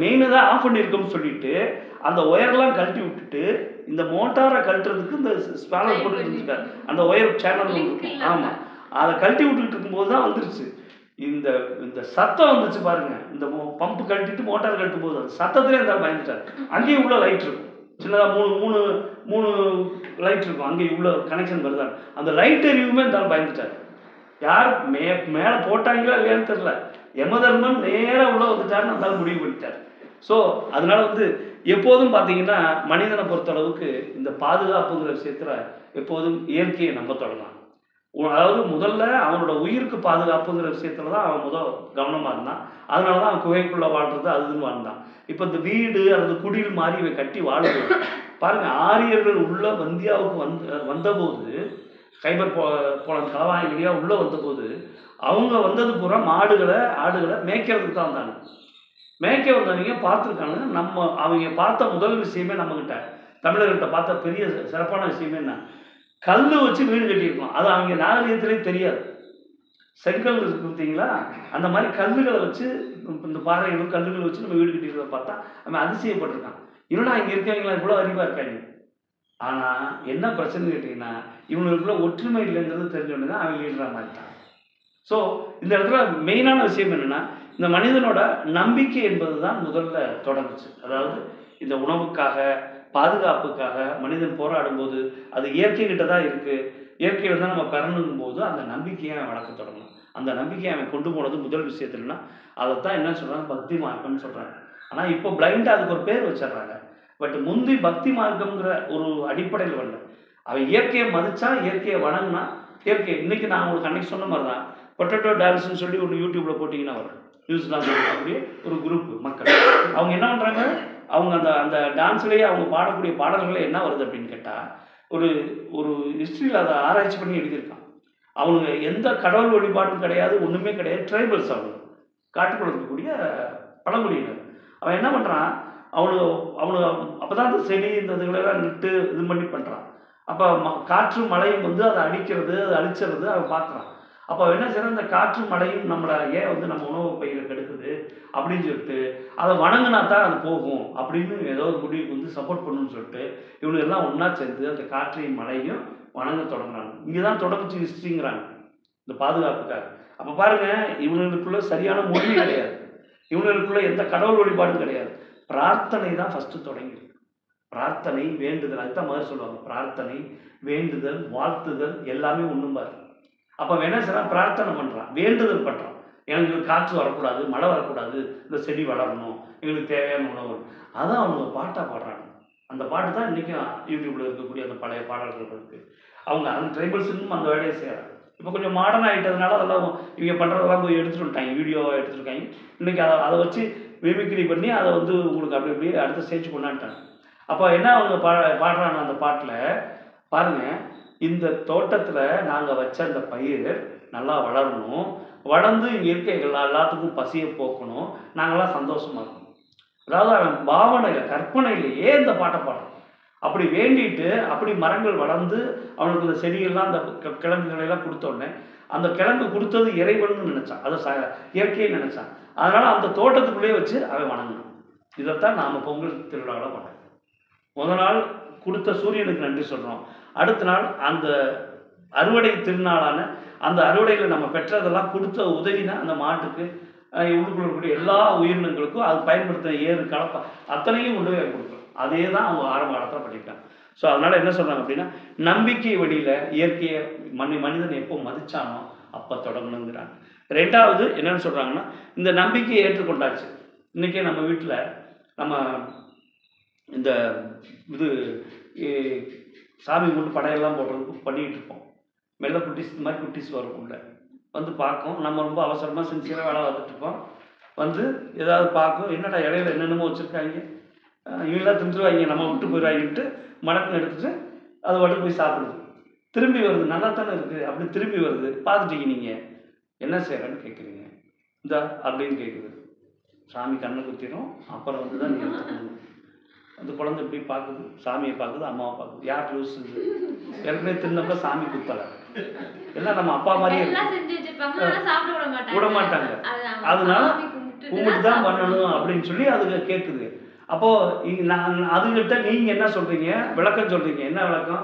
மெயினை தான் ஆஃப் பண்ணியிருக்கோம்னு சொல்லிட்டு அந்த ஒயர்லாம் கழட்டி விட்டுட்டு இந்த மோட்டாரை கழட்டுறதுக்கு இந்த ஸ்பேனர் போட்டுட்டு இருந்துருக்காரு. அந்த ஒயர் சேனல் இருக்கும். ஆமாம், அதை கழட்டி விட்டுக்கிட்டு இருக்கும்போது தான் வந்துருச்சு இந்த இந்த சத்தம் வந்துச்சு பாருங்க. இந்த பம்பு கழட்டிட்டு மோட்டார் கழட்டும் போது அந்த சத்தத்திலே இருந்தாலும் பயந்துட்டார். அங்கேயும் உள்ள லைட் இருக்கும், சின்னதாக மூணு மூணு மூணு லைட் இருக்கும், அங்கேயும் உள்ள கனெக்ஷன் வருதான். அந்த லைட் எரியுமே இருந்தாலும் பயந்துட்டார். யார் மேலே போட்டாங்களோ இல்லையான்னு தெரியல, யமதர்மன் நேராக உள்ள வந்துட்டாருன்னு அந்த முடிவு பண்ணிட்டார். ஸோ அதனால வந்து எப்போதும் பார்த்தீங்கன்னா மனிதனை பொறுத்தளவுக்கு இந்த பாதுகாப்புங்கிற விஷயத்தில் எப்போதும் இயற்கையை நம்ப தொடங்கலாம். அதாவது முதல்ல அவனோட உயிருக்கு பாதுகாப்புங்கிற விஷயத்துல தான் அவன் கவனமாக இருந்தான். அதனால தான் அவன் குகைக்குள்ளே வாழ்றது அதுன்னு வாழ்ந்தான். இப்போ இந்த வீடு அல்லது குடில் மாதிரி இவை கட்டி வாழுது பாருங்க. ஆரியர்கள் உள்ள இந்தியாவுக்கு வந்தபோது கைபர் போலன் களவாய் வழியாக உள்ளே வந்தபோது அவங்க வந்தது பூரா மாடுகளை ஆடுகளை மேய்க்கிறதுக்கு தான் வந்தாங்க. மேய்க்க வந்தவங்க பார்த்துருக்காங்க. அவங்க பார்த்த முதல் விஷயமே நம்மக்கிட்ட தமிழர்கிட்ட பார்த்த பெரிய சிறப்பான விஷயமே என்ன, கல் வச்சு வீடு கட்டியிருக்கோம். அது அவங்க நாகரீகத்திலேயும் தெரியாது. செங்கல் இருக்கு பார்த்தீங்களா, அந்த மாதிரி கல்லுகளை வச்சு இந்த பாறைகளும் கல்லுகளை வச்சு நம்ம வீடு கட்டியிருக்கிறத பார்த்தா அவன் அதிசயப்பட்டிருக்கான். இல்லைனா இங்கே இருக்கவங்களாம் இவ்வளோ அறிவாக இருக்காங்க. ஆனால் என்ன பிரச்சனை கேட்டிங்கன்னா இவங்களுக்குள்ள ஒற்றுமை இல்லைங்கிறது தெரிஞ்சோடனே தான் அவங்க லீடரா மாறிட்டான். ஸோ இந்த இடத்துல மெயினான விஷயம் என்னென்னா இந்த மனிதனோட நம்பிக்கை என்பது தான் முதல்ல தொடங்குச்சு. அதாவது இந்த உணவுக்காக பாதுகாப்புக்காக மனிதன் போராடும் போது அது இயற்கைக்கிட்ட தான் இருக்குது. இயற்கையில் தான் நம்ம பெறணும் போது அந்த நம்பிக்கையை அவன் வளர்க்க தொடங்கணும். அந்த நம்பிக்கையை அவன் கொண்டு போனது முதல் விஷயத்துலன்னா அதைத்தான் என்ன சொல்கிறாங்க, பக்தி மார்க்கம்னு சொல்கிறாங்க. ஆனால் இப்போ பிளைண்டாக அதுக்கு ஒரு பேர் வச்சிடுறாங்க. பட் முந்தி பக்தி மார்க்கம்ங்கிற ஒரு அடிப்படையில் வரல. அவன் இயற்கையை மதித்தான், இயற்கையை வணங்கினா. இயற்கை இன்றைக்கி நான் உங்களுக்கு அன்றைக்கி சொன்ன மாதிரி தான் பொட்டேட்டோ டான்ஸ்ன்னு சொல்லி ஒன்று யூடியூப்பில் போட்டிங்கன்னா வரும். நியூஸ்லாந்து இருக்கக்கூடிய ஒரு குரூப் மக்கள் அவங்க என்ன பண்ணுறாங்க, அவங்க அந்த டான்ஸ்லேயே அவங்க பாடக்கூடிய பாடல்களே என்ன வருது அப்படின்னு கேட்டால் ஒரு ஒரு ஹிஸ்ட்ரியில் அதை ஆராய்ச்சி பண்ணி எழுதியிருக்கான். அவங்க எந்த கடவுள் வழிபாடும் கிடையாது, ஒன்றுமே கிடையாது. ட்ரைபல்ஸ் அவங்க காட்டுக்குள்ள இருக்கக்கூடிய பழங்குடியினர். அவன் என்ன பண்ணுறான், அவனு அப்போ தான் அந்த செடி இந்த இதுகளெல்லாம் நிட்டு இது பண்ணி பண்ணுறான். அப்போ காற்று மழையும் வந்து அதை அடிக்கிறது, அதை அழிச்சிறது அவன் பார்க்குறான். அப்போ என்ன செய்யணும், இந்த காற்று மழையும் நம்மளை ஏன் வந்து நம்ம உணவு பயிரை கெடுக்குது அப்படின்னு சொல்லிட்டு அதை வணங்கினா தான் அது போகும் அப்படின்னு ஏதோ ஒரு முடிவுக்கு வந்து சப்போர்ட் பண்ணணும்னு சொல்லிட்டு இவங்க எல்லாம் ஒன்றா சேர்ந்து அந்த காற்றையும் மழையும் வணங்க தொடங்குறாங்க. இங்கே தான் தொடங்குச்சு ஹிஸ்ட்ரிங்கிறாங்க இந்த பாதுகாப்புக்காக. அப்போ பாருங்கள், இவங்களுக்குள்ள சரியான மொழி கிடையாது, இவங்களுக்குள்ள எந்த கடவுள் வழிபாடும் கிடையாது. பிரார்த்தனை தான் ஃபஸ்ட்டு தொடங்கிருக்கு. பிரார்த்தனை, வேண்டுதல், அதுதான் மாதிரி சொல்லுவாங்க. பிரார்த்தனை, வேண்டுதல், வாழ்த்துதல் எல்லாமே ஒன்றும் பாரு. அப்போ என்ன செய்யறான், பிரார்த்தனை பண்ணுறான், வேண்டுதல் பண்ணுறான். எங்களுக்கு காற்று வரக்கூடாது, மழை வரக்கூடாது, இந்த செடி வளரணும், எங்களுக்கு தேவையான உணவு. அதான் அவங்க பாட்டாக பாடுறாங்க. அந்த பாட்டு தான் இன்றைக்கும் யூடியூப்பில் இருக்கக்கூடிய அந்த பழைய பாடல்கள் இருக்குது. அவங்க அந்த ட்ரைபல்ஸ் இன்னும் அந்த வேலையை செய்கிறாங்க. இப்போ கொஞ்சம் மாடர்ன் ஆகிட்டதுனால அதெல்லாம் இவங்க பண்ணுறதெல்லாம் போய் எடுத்துகிட்டு வந்துட்டாங்க, வீடியோவாக எடுத்துருக்காங்க. இன்றைக்கி அதை வச்சு மிமிக்ரி பண்ணி அதை வந்து உங்களுக்கு அப்படி இப்படி அடுத்த ஸ்டேஜ் கொண்டாண்டாங்க. அப்போ என்ன அவங்க பாடுறாங்க அந்த பாட்டில் பாருங்கள், இந்த தோட்டத்தில் நாங்கள் வச்ச அந்த பயிர் நல்லா வளரணும், வளர்ந்து இங்கே இருக்க எல்லாத்துக்கும் பசியை போக்கணும், நாங்களாம் சந்தோஷமாக இருக்கணும். அதாவது அவன் பாவனையில் கற்பனையிலேயே இந்த பாட்டை பாடுறான். அப்படி வேண்டிட்டு அப்படி மரங்கள் வளர்ந்து அவனுக்கு இந்த செடிகள்லாம் அந்த கிழங்குகளெல்லாம் கொடுத்தோடனே அந்த கிழங்கு கொடுத்தது இறைவன் நினச்சான், அதை இயற்கையை நினச்சான். அதனால் அந்த தோட்டத்துக்குள்ளேயே வச்சு அவன் வணங்கினான். இதைத்தான் நாம் பொங்கல் திருவிழாவில் பண்ணோம். முதல் நாள் கொடுத்த சூரியனுக்கு நன்றி சொல்கிறோம். அடுத்த நாள் அந்த அறுவடை திருநாளான அந்த அறுவடையில் நம்ம பெற்றதெல்லாம் கொடுத்த உதவினா அந்த மாட்டுக்கு உள்ளுக்குள்ள இருக்கக்கூடிய எல்லா உயிரினங்களுக்கும் அது பயன்படுத்த ஏறு கலப்பா அத்தனையும் கொண்டு போய் கொடுக்குறோம். அதே தான் அவங்க ஆரம்ப காலத்தில் பண்ணியிருக்காங்க. ஸோ அதனால் என்ன சொல்கிறாங்க அப்படின்னா, நம்பிக்கை வழியில் இயற்கையை மனிதன் எப்போ மதித்தானோ அப்போ தொடங்கணுங்கிறாங்க. ரெண்டாவது என்னென்னு சொல்கிறாங்கன்னா, இந்த நம்பிக்கையை ஏற்றுக்கொண்டாச்சு. இன்றைக்கே நம்ம வீட்டில் நம்ம இந்த இது சாமி கொண்டு படையெல்லாம் போடுறதுக்கு பண்ணிகிட்டு இருப்போம். மெல்ல குட்டிஸ் இந்த மாதிரி குட்டிஸ் வரும் உள்ள வந்து பார்க்கும். நம்ம ரொம்ப அவசரமாக சின்சியராக வேலை பார்த்துட்ருப்போம். வந்து ஏதாவது பார்க்கும், என்னடா இடையில என்னென்னமோ வச்சுருக்காங்க, இவங்களாம் தின்றுவாங்க, நம்ம விட்டு போயிடுவாங்கன்ட்டு மடக்குன்னு எடுத்துகிட்டு அது வட்டு போய் சாப்பிடுது. திரும்பி வருது, நல்லா தானே இருக்குது, அப்படி திரும்பி வருது. பார்த்துட்டீங்க, நீங்கள் என்ன செய்கிறேன்னு கேட்குறீங்க, இந்த அப்படின்னு கேட்குது. சாமி கண்ணை குத்திடும், அப்புறம் வந்து தான் நீ எடுத்துக்கணும். அந்த குழந்தை இப்படி பார்க்குது, சாமியை பார்க்குது, அம்மாவை பார்க்குது. யார் லூஸ்? ஏற்கனவே தின்னப்ப சாமி குத்தலை. எல்லாம் நம்ம அப்பா மாதிரியே விட மாட்டாங்க. அதனால கும்பிட்டு தான் பண்ணணும் அப்படின்னு சொல்லி அதுங்க கேட்குது. அப்போது நான் அதுகிட்ட நீங்கள் என்ன சொல்கிறீங்க? விளக்கம் சொல்கிறீங்க. என்ன விளக்கம்?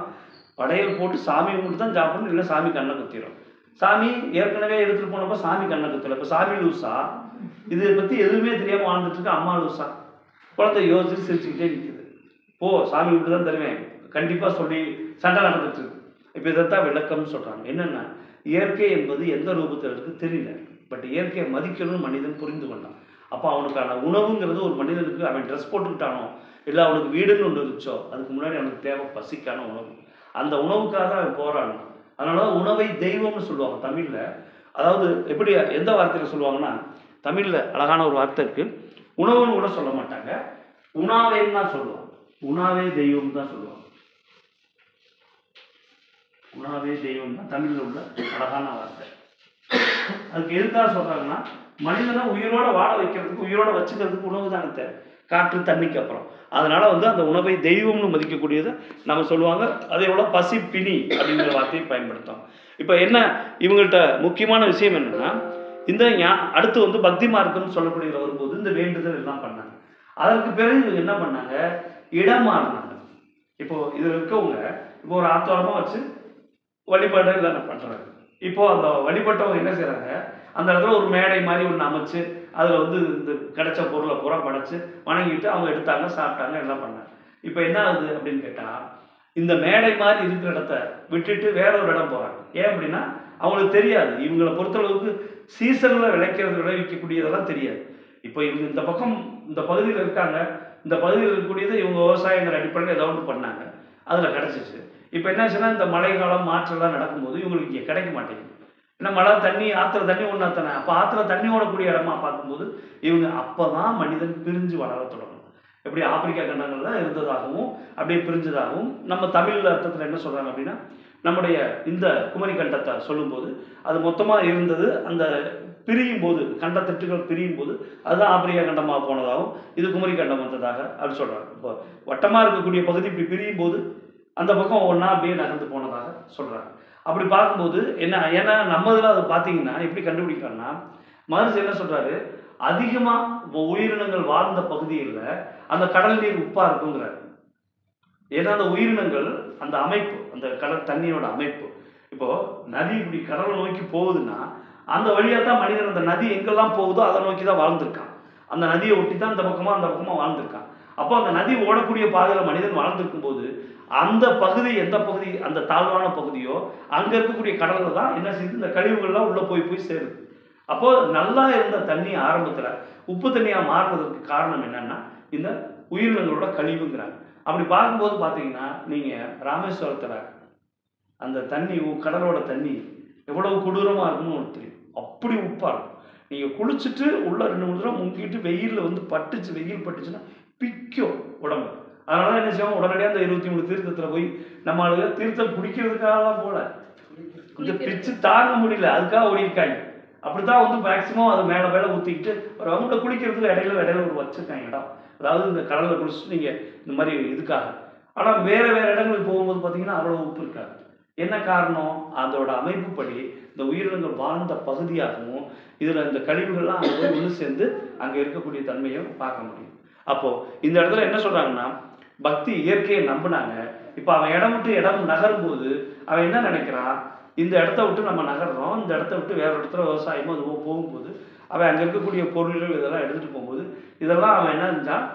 படையல் போட்டு சாமி கும்பிட்டு தான் சாப்பிடணும், இல்லை சாமி கண்ணை குத்திடும். சாமி ஏற்கனவே எடுத்துகிட்டு போனப்போ சாமி கண்ணை குத்தலை. இப்போ சாமி லூஸா? இதை பற்றி எதுவுமே தெரியாமல் வாழ்ந்துட்டு இருக்க அம்மா லூஸா? குழந்தை யோசிச்சு சிரிச்சுக்கிட்டே நிற்குது. போ, சாமி இப்படி தான் தருவேன் கண்டிப்பாக சொல்லி சண்டை நடந்துட்டு இருக்கு. இப்போ இதைத்தான் விளக்கம்னு சொல்கிறாங்க. என்னென்னா, இயற்கை என்பது எந்த ரூபத்தில் இருக்குது தெரியல, பட் இயற்கையை மதிக்கணும்னு மனிதன் புரிந்து கொண்டான். அப்போ அவனுக்கான உணவுங்கிறது ஒரு மனிதனுக்கு அவன் ட்ரெஸ் போட்டுக்கிட்டானோ இல்லை அவனுக்கு வீடுன்னு ஒன்று இருந்துச்சோ அதுக்கு முன்னாடி அவனுக்கு தேவை பசிக்கான உணவு. அந்த உணவுக்காக தான் அவன் போராடணும். அதனால உணவை தெய்வம்னு சொல்லுவாங்க தமிழில். அதாவது எப்படி எந்த வார்த்தையில் சொல்லுவாங்கன்னா, தமிழில் அழகான ஒரு வார்த்தை இருக்குது. உணவுன்னு கூட சொல்ல மாட்டாங்க, உணாவேன்னு தான் சொல்லுவாங்க. உணாவே தெய்வம் தான் சொல்லுவாங்க. உணாவே தெய்வம் தான் தமிழில் உள்ள அழகான வார்த்தை. அதுக்கு எதுக்காக சொல்கிறாங்கன்னா, மனிதனை உயிரோட வாழ வைக்கிறதுக்கு, உயிரோட வச்சுக்கிறதுக்கு உணவு தானே தேவை, காற்று தண்ணிக்கு அப்புறம். அதனால் அந்த உணவை தெய்வம்னு மதிக்கக்கூடியதை நம்ம சொல்லுவாங்க. அதே போல் பசி பிணி அப்படிங்கிற வார்த்தையை பயன்படுத்தும். இப்போ என்ன இவங்கள்ட்ட முக்கியமான விஷயம் என்னென்னா, இந்த அடுத்து பக்தி மார்க்கம்னு சொல்லக்கூடிய வரும்போது இந்த வேண்டுதல் எல்லாம் பண்ணாங்க. அதற்கு பிறகு என்ன பண்ணாங்க? இடம் மாறினாங்க. இப்போது இதில் இருக்கவங்க இப்போ ஒரு ஆத்தோரமாக வச்சு வழிபாடு எல்லாம் பண்ணுறாங்க. இப்போது அந்த வழிபட்டவங்க என்ன செய்கிறாங்க? அந்த இடத்துல ஒரு மேடை மாதிரி ஒன்று அமைச்சு அதில் இந்த கிடைச்ச பொருளை பூரா படைச்சு வணங்கிட்டு அவங்க எடுத்தாங்க, சாப்பிட்டாங்க, எல்லாம் பண்ணாங்க. இப்போ என்ன ஆகுது அப்படின்னு கேட்டால், இந்த மேடை மாதிரி இருக்கிற இடத்த விட்டுட்டு வேற ஒரு இடம் போகிறாங்க. ஏன் அப்படின்னா அவங்களுக்கு தெரியாது, இவங்களை பொறுத்தளவுக்கு சீசனில் விளைவிக்கக்கூடியதெல்லாம் தெரியாது. இப்போ இவங்க இந்த பக்கம் இந்த பகுதியில் இருக்காங்க, இந்த பகுதியில் இருக்கக்கூடியதை இவங்க விவசாயங்கிற அடிப்படையில் ஏதோ ஒன்று பண்ணாங்க, அதில் கிடச்சிச்சு. இப்போ என்னாச்சுன்னா, இந்த மழை காலம் மாற்றெல்லாம் நடக்கும்போது இவங்களுக்கு இங்கே கிடைக்க மாட்டேங்குது. ஏன்னா மழை தண்ணி, ஆற்றுல தண்ணி ஒன்றா தானே. அப்போ ஆற்றுல தண்ணி ஓடக்கூடிய இடமா பார்க்கும்போது இவங்க அப்போ தான் மனிதன் பிரிஞ்சு வளர தொடங்கும். எப்படி ஆப்பிரிக்கா கண்டங்களில் இருந்ததாகவும் அப்படியே பிரிஞ்சதாகவும் நம்ம தமிழ் அர்த்தத்தில் என்ன சொல்கிறாங்க அப்படின்னா, நம்முடைய இந்த குமரி கண்டத்தை சொல்லும்போது அது மொத்தமாக இருந்தது. அந்த பிரியும் போது, கண்டத்திட்டுகள் பிரியும் போது அதுதான் ஆப்பிரிக்கா கண்டமாக போனதாகவும் இது குமரி கண்டம் வந்ததாக அப்படி சொல்கிறாங்க. இப்போ வட்டமாக இருக்கக்கூடிய பகுதி இப்படி பிரியும் போது அந்த பக்கம் ஒன்றா அப்படியே நகர்ந்து போனதாக சொல்கிறாங்க. அப்படி பார்க்கும்போது ஏன்னா நம்ம இதில் அதை பார்த்தீங்கன்னா எப்படி கண்டுபிடிக்கிறாங்கன்னா, மகரிஷி என்ன சொல்கிறாரு? அதிகமாக உயிரினங்கள் வாழ்ந்த பகுதியில் அந்த கடல் நீர் உப்பாக இருக்குங்கிறார். ஏன்னா அந்த உயிரினங்கள், அந்த அமைப்பு, அந்த கடல் தண்ணியோட அமைப்பு, இப்போது நதி இப்படி கடலை நோக்கி போகுதுன்னா அந்த வழியாக தான் மனிதன் அந்த நதி எங்கெல்லாம் போகுதோ அதை நோக்கி தான் வாழ்ந்திருக்கான். அந்த நதியை ஒட்டி தான் அந்த பக்கமாக வாழ்ந்திருக்கான். அப்போ அந்த நதி ஓடக்கூடிய பாதையில் மனிதன் வாழ்ந்திருக்கும் போது அந்த பகுதி எந்த பகுதி அந்த தாழ்வான பகுதியோ அங்கே இருக்கக்கூடிய கடலில் தான் என்ன செய்யுது, இந்த கழிவுகள்லாம் உள்ளே போய் சேருது. அப்போது நல்லா இருந்த தண்ணி ஆரம்பத்தில் உப்பு தண்ணியாக மாறுறதுக்கு காரணம் என்னென்னா இந்த உயிரினங்களோட கழிவுங்கிறாங்க. அப்படி பார்க்கும்போது பார்த்தீங்கன்னா, நீங்கள் ராமேஸ்வரத்தில் அந்த தண்ணி, கடலோட தண்ணி எவ்வளவு கொடூரமாக இருக்குன்னு ஒன்று தெரியும். அப்படி உப்பாக இருக்கும். நீங்கள் குளிச்சுட்டு உள்ள 2-3 தடவை முங்கிட்டு வெயில் வெயில் பட்டுச்சுன்னா பிக்கும் உடம்பு. அதனால தான் என்ன செய்வோம், உடனடியாக அந்த 23 தீர்த்தத்தில் போய் நம்ம ஆளுங்க தீர்த்தம் குடிக்கிறதுக்காக தான் போல, இந்த பிச்சு தாங்க முடியல, அதுக்காக ஓடிருக்காங்க. அப்படித்தான் மேக்சிமம் அது மேலே ஊற்றிக்கிட்டு ஒரு அவங்கள்ட்ட குளிக்கிறதுக்கு இடையில ஒரு வச்சுருக்காங்க இடம். அதாவது இந்த கடலில் குளிச்சுட்டு நீங்கள் இந்த மாதிரி இதுக்காக. ஆனால் வேறு இடங்களுக்கு போகும்போது பார்த்தீங்கன்னா அவ்வளோ உப்பு இருக்காது. என்ன காரணம்? அதோட அமைப்புப்படி இந்த உயிரினங்கள் வாழ்ந்த பகுதியாகவும் இதில் இந்த கழிவுகள்லாம் அங்கே போய் ஒன்று சேர்ந்து அங்கே இருக்கக்கூடிய தன்மையும் பார்க்க முடியும். அப்போது இந்த இடத்துல என்ன சொல்கிறாங்கன்னா, பக்தி இயற்கையை நம்பினாங்க. இப்போ அவன் இடம் விட்டு இடம் நகரும்போது அவன் என்ன நினைக்கிறான், இந்த இடத்த விட்டு நம்ம நகர்றோம், இந்த இடத்த விட்டு வேறு இடத்துல விவசாயமோ அதுவும் போகும்போது அவன் அங்கே இருக்கக்கூடிய பொருள்கள் இதெல்லாம் எடுத்துகிட்டு போகும்போது இதெல்லாம் அவன் என்ன செஞ்சான்,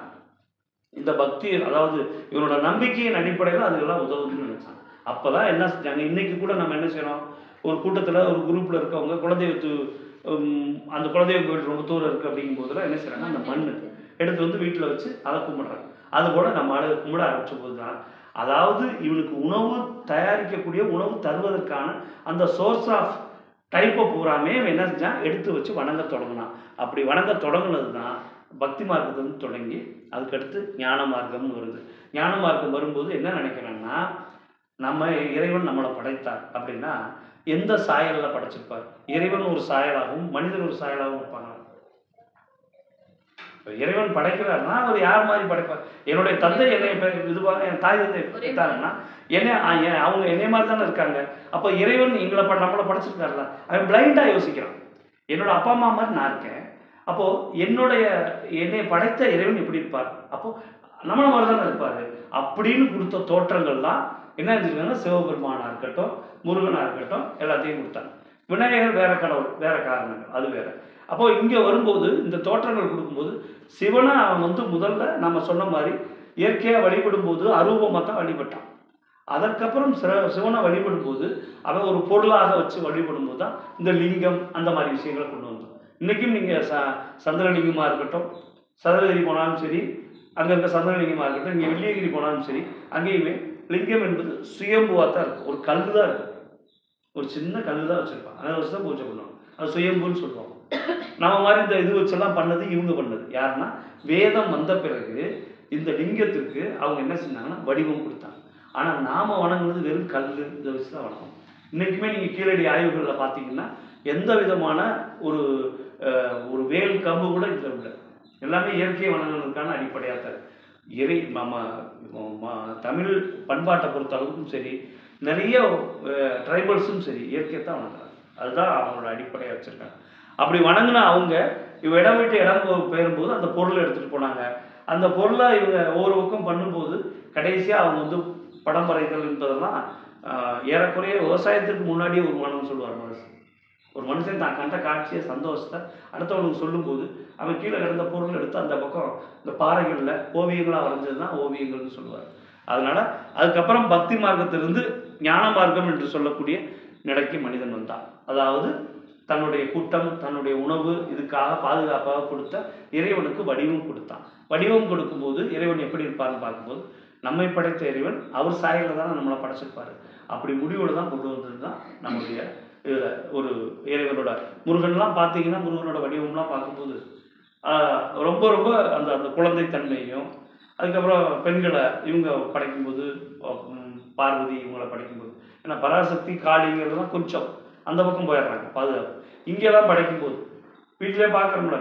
இந்த பக்தி, அதாவது இவனோட நம்பிக்கையின் அடிப்படையில் அதுக்கெல்லாம் உதவுதுன்னு நினைச்சான். அப்போ தான் என்ன செஞ்சாங்க, இன்றைக்கி கூட நம்ம என்ன செய்கிறோம், ஒரு கூட்டத்தில் ஒரு குரூப்பில் இருக்கவங்க குலதெய்வத்து அந்த குலதெய்வ கோயில் ரொம்ப தூரம் இருக்குது அப்படிங்கும்போதெல்லாம் என்ன செய்கிறாங்க, அந்த மண் எடுத்து வீட்டில் வச்சு அதை கும்பிட்றாங்க. அதுபோல் நம்ம கும்பிட ஆரம்பித்த போது தான், அதாவது இவனுக்கு உணவு தயாரிக்கக்கூடிய, உணவு தருவதற்கான அந்த சோர்ஸ் ஆஃப் டைப்பை பூராமே என்ன செஞ்சான், எடுத்து வச்சு வணங்க தொடங்கினான். அப்படி வணங்க தொடங்கினது தான் பக்தி மார்க்கத்துலேருந்து தொடங்கி அதுக்கடுத்து ஞான மார்க்கம்னு வருது. ஞான மார்க்கம் வரும்போது என்ன நினைக்கிறேன்னா, நம்ம இறைவன் நம்மளை படைத்தார் அப்படின்னா எந்த சாயலில் படைச்சிருப்பார்? இறைவன் ஒரு சாயலாகவும் மனிதன் ஒரு சாயலாகவும் இருப்பாங்க. இறைவன் படைக்கிறாருன்னா அவர் யார் மாதிரி படைப்பார்? என்னுடைய தந்தை என்னை இதுவாக என் தாய் தந்தை பெற்றாங்கன்னா என்ன அவங்க என்னைய மாதிரி தானே இருக்காங்க. அப்போ இறைவன் எங்களை நம்மளை படைச்சிருக்காருல்ல. அவன் பிளைண்டாக யோசிக்கிறான். என்னோட அப்பா அம்மா மாதிரி நான் இருக்கேன். அப்போது என்னை படைத்த இறைவன் எப்படி இருப்பார்? அப்போது நம்மளை மாதிரி தானே இருப்பார் அப்படின்னு கொடுத்த தோற்றங்கள் தான் என்ன செஞ்சுருக்காங்க. சிவபெருமானாக இருக்கட்டும், முருகனாக இருக்கட்டும், எல்லாத்தையும் கொடுத்தாங்க. விநாயகர் வேற கடவுள், வேற காரணங்கள், அது வேற. அப்போது இங்கே வரும்போது இந்த தோற்றங்கள் கொடுக்கும்போது சிவனை அவன் முதல்ல நம்ம சொன்ன மாதிரி இயற்கையாக வழிபடும் போது அரூபமாக தான் வழிபட்டான். அதற்கப்புறம் சிவனை வழிபடும் போது அவன் ஒரு பொருளாக வச்சு வழிபடும் போது தான் இந்த லிங்கம் அந்த மாதிரி விஷயங்களை கொண்டு வந்தோம். இன்றைக்கும் நீங்கள் சந்திரலிங்கமாக இருக்கட்டும், சதுரகிரி போனாலும் சரி, அங்கே இருக்க சந்திரலிங்கமாக இருக்கட்டும், இங்கே வெள்ளியகிரி போனாலும் சரி, அங்கேயுமே லிங்கம் என்பது சுயம்புவாக தான் இருக்கும். ஒரு கல் தான் இருக்கும், ஒரு சின்ன கல் தான் வச்சுருப்பான். அதை வச்சு தான் பூஜை பண்ணுவாங்க. அது சுயம்புன்னு சொல்லுவாங்க. நம்ம மாதிரி இந்த இது வச்செல்லாம் பண்ணது இவங்க பண்ணது யாருன்னா, வேதம் வந்த பிறகு இந்த லிங்கத்திற்கு அவங்க என்ன செஞ்சாங்கன்னா வடிவம் கொடுத்தாங்க. ஆனால் நாம் வணங்குனது வெறும் கல் இதை வச்சு தான் வணங்கும். இன்றைக்குமே நீங்கள் கீழடி ஆய்வுகளில் பார்த்தீங்கன்னா எந்த விதமான ஒரு வேல் கம்பு கூட இதில் இல்லை. எல்லாமே இயற்கையை வணங்குறதுக்கான அடிப்படையாக தான் நம்ம தமிழ் பண்பாட்டை பொறுத்த அளவுக்கும் சரி, நிறைய ட்ரைபல்ஸும் சரி இயற்கையை தான் வணங்குறாங்க. அதுதான் அவங்களோட அடிப்படையாக வச்சுருக்காங்க. அப்படி வணங்கினா அவங்க இடம் விட்டு இடம் பெயரும்போது அந்த பொருளை எடுத்துகிட்டு போனாங்க. அந்த பொருளை இவங்க ஒவ்வொரு பக்கம் பண்ணும்போது கடைசியாக அவங்க படம் வரைதல் என்பதெல்லாம் ஏறக்குறைய விவசாயத்துக்கு முன்னாடியே ஒரு மனம் சொல்லுவார் மனுஷன். ஒரு மனுஷன் தான் கண்ட காட்சியை சந்தோஷத்தை அடுத்தவனுக்கு சொல்லும்போது அவன் கீழே கிடந்த பொருள் எடுத்து அந்த பக்கம் இந்த பாறைகளில் ஓவியங்களாக வரைஞ்சது தான் ஓவியங்கள்னு சொல்லுவார். அதனால் அதுக்கப்புறம் பக்தி மார்க்கத்திலிருந்து ஞான மார்க்கம் என்று சொல்லக்கூடிய நிலைக்கு மனிதன் வந்தான். அதாவது தன்னுடைய கூட்டம், தன்னுடைய உணவு இதுக்காக பாதுகாப்பாக கொடுத்த இறைவனுக்கு வடிவம் கொடுத்தான். வடிவம் கொடுக்கும்போது இறைவன் எப்படி இருப்பார்னு பார்க்கும்போது நம்மை படைத்த இறைவன் அவர் சாயலில் தானே நம்மளை படைச்சிருப்பார். அப்படி முடிவோடு தான் கொண்டு வந்தது தான் நம்முடைய ஒரு இறைவனோட. முருகன்லாம் பார்த்தீங்கன்னா முருகனோட வடிவம்லாம் பார்க்கும்போது ரொம்ப ரொம்ப அந்த குழந்தைத்தன்மையும், அதுக்கப்புறம் பெண்களை இவங்க படைக்கும்போது பார்வதி இவங்களை படைக்கும்போது, ஏன்னா பராசக்தி காளிங்கிறதுலாம் கொஞ்சம் அந்த பக்கம் போயிடுறாங்க பாதுகாப்பு. இங்கெல்லாம் படைக்கும்போது வீட்டிலே பார்க்குறோம்ல,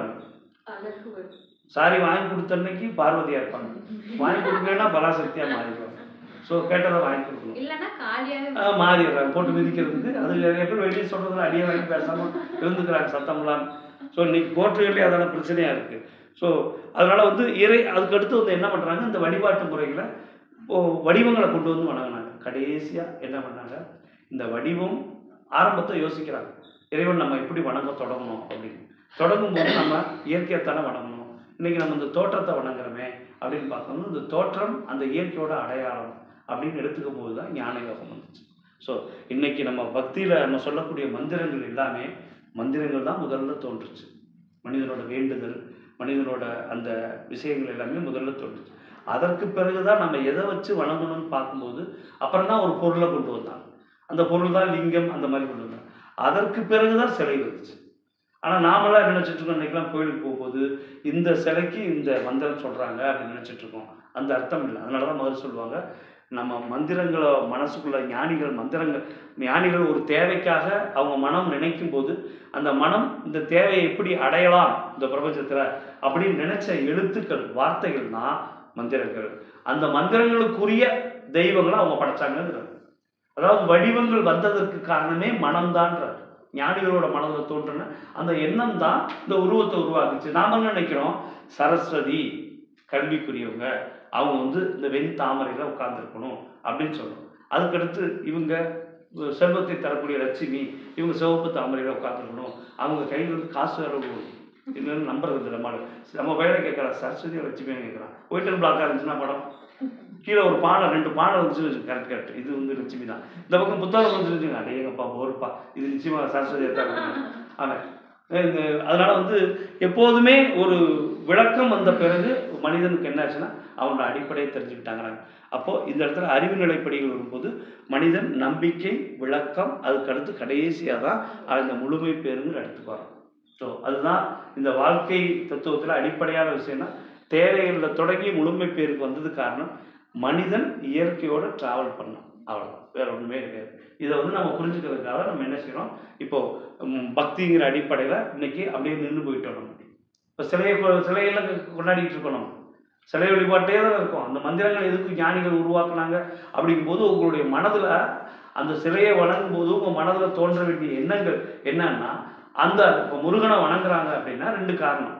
சாரி வாங்கி கொடுத்த அன்னைக்கு பார்வதியாக இருப்பாங்க, வாங்கி கொடுக்கலன்னா பராசக்தியாக மாறிடுவாங்க. ஸோ கேட்டதை வாங்கி கொடுக்கணும், மாறிடுறாங்க போட்டு மிதிக்கிறதுக்கு. அது நிறைய பேர் வெளியே சொல்கிறதுல அடியே வாங்கி பேசாமல் இருந்துக்கிறாங்க சத்தம்லாம். ஸோ இன்னைக்கு கோர்ட்டுகளே அதான பிரச்சனையாக இருக்குது. ஸோ அதனால் அதுக்கடுத்து என்ன பண்ணுறாங்க, இந்த வழிபாட்டு முறைகளை வடிவங்களை கொண்டு வந்து வணங்கினாங்க. கடைசியாக என்ன பண்ணாங்க, இந்த வடிவம் ஆரம்பத்தை யோசிக்கிறாங்க, இறைவன் நம்ம எப்படி வணங்க தொடங்கணும் அப்படின்னு. தொடங்கும்போது நம்ம இயற்கையைத்தானே வணங்கணும். இன்றைக்கி நம்ம இந்த தோற்றத்தை வணங்குறோமே அப்படின்னு பார்க்கணும். இந்த தோற்றம் அந்த இயற்கையோட அடையாளம் அப்படின்னு எடுத்துக்கும் போது தான் ஞான யோகம் வந்துச்சு. ஸோ இன்றைக்கி நம்ம பக்தியில் நம்ம சொல்லக்கூடிய மந்திரங்கள் எல்லாமே மந்திரங்கள் தான் முதல்ல தோன்றுச்சு. மனிதனோட வேண்டுதல், மனிதனோட அந்த விஷயங்கள் எல்லாமே முதல்ல தோன்றுச்சு. அதற்கு பிறகு தான் நம்ம எதை வச்சு வணங்கணும்னு பார்க்கும்போது அப்புறம் தான் ஒரு பொருளை கொண்டு வந்தாங்க. அந்த பொருள் தான் லிங்கம், அந்த மாதிரி கொண்டு வந்தாங்க. அதற்கு பிறகு தான் சிலை வந்துச்சு. ஆனால் நாமெல்லாம் நினச்சிட்ருக்கோம், இன்றைக்கெலாம் கோயிலுக்கு போகும்போது இந்த சிலைக்கு இந்த மந்திரம் சொல்கிறாங்க அப்படின்னு நினச்சிட்ருக்கோம். அந்த அர்த்தம் இல்லை. அதனால தான் முதல்ல சொல்லுவாங்க, நம்ம மந்திரங்களை மனசுக்குள்ள ஞானிகள் ஒரு தேவைக்காக அவங்க மனம் நினைக்கும் போது அந்த மனம் இந்த தேவையை எப்படி அடையலாம் இந்த பிரபஞ்சத்தில் அப்படின்னு நினைச்ச எழுத்துக்கள், வார்த்தைகள் தான் மந்திரங்கள். அந்த மந்திரங்களுக்குரிய தெய்வங்களை அவங்க படைச்சாங்கிறது. அதாவது வடிவங்கள் வந்ததற்கு காரணமே மனம்தான்றார். ஞானிகளோட மனதில் தோன்றின அந்த எண்ணம் தான் இந்த உருவத்தை உருவாக்குச்சு. நாம நினைக்கிறோம் சரஸ்வதி கல்விக்குரியவங்க, அவங்க இந்த வெண் தாமரையில் உட்கார்ந்துருக்கணும் அப்படின்னு சொல்லணும். அதுக்கடுத்து இவங்க செல்வத்தை தரக்கூடிய லட்சுமி, இவங்க சிவப்பு தாமரையில் உட்காந்துருக்கணும், அவங்க கையில் காசு வரவு இல்லைன்னு நம்புறது நம்ம வேலை கேட்குறா சரஸ்வதி லட்சுமின்னு கேட்குறான். ஒயிட்டன் பிளாக்காக இருந்துச்சுன்னா படம் கீழே ஒரு பானை 2 பானை இருந்துச்சு, கரெக்ட் இது லட்சுமி தான். இந்த பக்கம் புத்தகம் வந்துருச்சுங்க, அடையங்கப்பா போருப்பா, இது நிச்சயமாக சரஸ்வதியை தான் அவன். அதனால் எப்போதுமே ஒரு விளக்கம் வந்த பிறகு மனிதனுக்கு என்ன ஆச்சுன்னா அவனோட அடிப்படையை தெரிஞ்சுக்கிட்டாங்கிறாங்க. அப்போது இந்த இடத்துல அறிவு நிலைப்படிகள் வரும்போது மனிதன் நம்பிக்கை, விளக்கம், அதுக்கடுத்து கடைசியாக தான் அந்த முழுமை பேருங்கிற இடத்துக்கு வரும். ஸோ அதுதான் இந்த வாழ்க்கை தத்துவத்தில் அடிப்படையான விஷயம்னா தேவைகளில் தொடங்கி முழுமை பேருக்கு வந்தது காரணம் மனிதன் இயற்கையோடு ட்ராவல் பண்ணோம், அவ்வளோதான், வேற ஒன்றுமே கிடையாது. இதை நம்ம புரிஞ்சுக்கிறதுக்காக நம்ம என்ன செய்யணும், இப்போது பக்திங்கிற அடிப்படையில் இன்னைக்கு அப்படியே நின்று போயிட்டோம். நம்ம இப்போ சிலையெல்லாம் கொண்டாடிட்டு இருக்கோம். நம்ம சிலை வழிபாட்டே தான் இருக்கும். அந்த மந்திரங்கள் எதுக்கு ஞானிகள் உருவாக்குனாங்க அப்படிங்கும்போது உங்களுடைய மனதில் அந்த சிலையை வணங்கும் போது உங்கள் மனதில் தோன்ற வேண்டிய எண்ணங்கள் என்னன்னா, அந்த இப்போ முருகனை வணங்குறாங்க அப்படின்னா 2 காரணம்.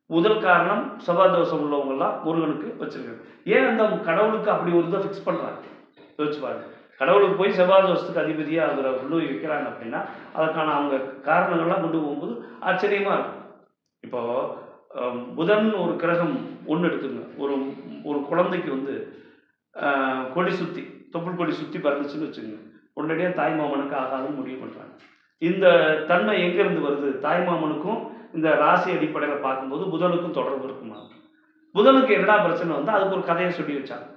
முதல் காரணம் செவ்வாய் தோஷம் உள்ளவங்கெல்லாம் முருகனுக்கு வச்சிருக்காங்க. ஏன் அந்த கடவுளுக்கு அப்படி ஒரு இதை ஃபிக்ஸ் பண்ணுறாங்க யோசிச்சு பாருங்க. கடவுளுக்கு போய் செவ்வாய் தோஷத்துக்கு அதிபதியாக அதில் கொண்டு போய் வைக்கிறாங்க அப்படின்னா அதுக்கான அவங்க காரணங்கள்லாம் கொண்டு போகும்போது ஆச்சரியமாக இருக்கும். இப்போது புதன் ஒரு கிரகம் ஒன்று எடுத்துங்க. ஒரு குழந்தைக்கு வந்து கொடி சுற்றி தொப்புள் கொடி சுற்றி பறந்துச்சுன்னு வச்சுக்கோங்க. உடனடியாக தாய்மாமனுக்கு ஆகாதுன்னு முடிவு பண்ணுறாங்க. இந்த தன்மை எங்கேருந்து வருது? தாய்மாமனுக்கும் இந்த ராசி அடிப்படையில் பார்க்கும்போது புதனுக்கும் தொடர்பு இருக்குமா? புதனுக்கு என்னடா பிரச்சனை வந்து அதுக்கு ஒரு கதையை சொல்லி வச்சாங்க.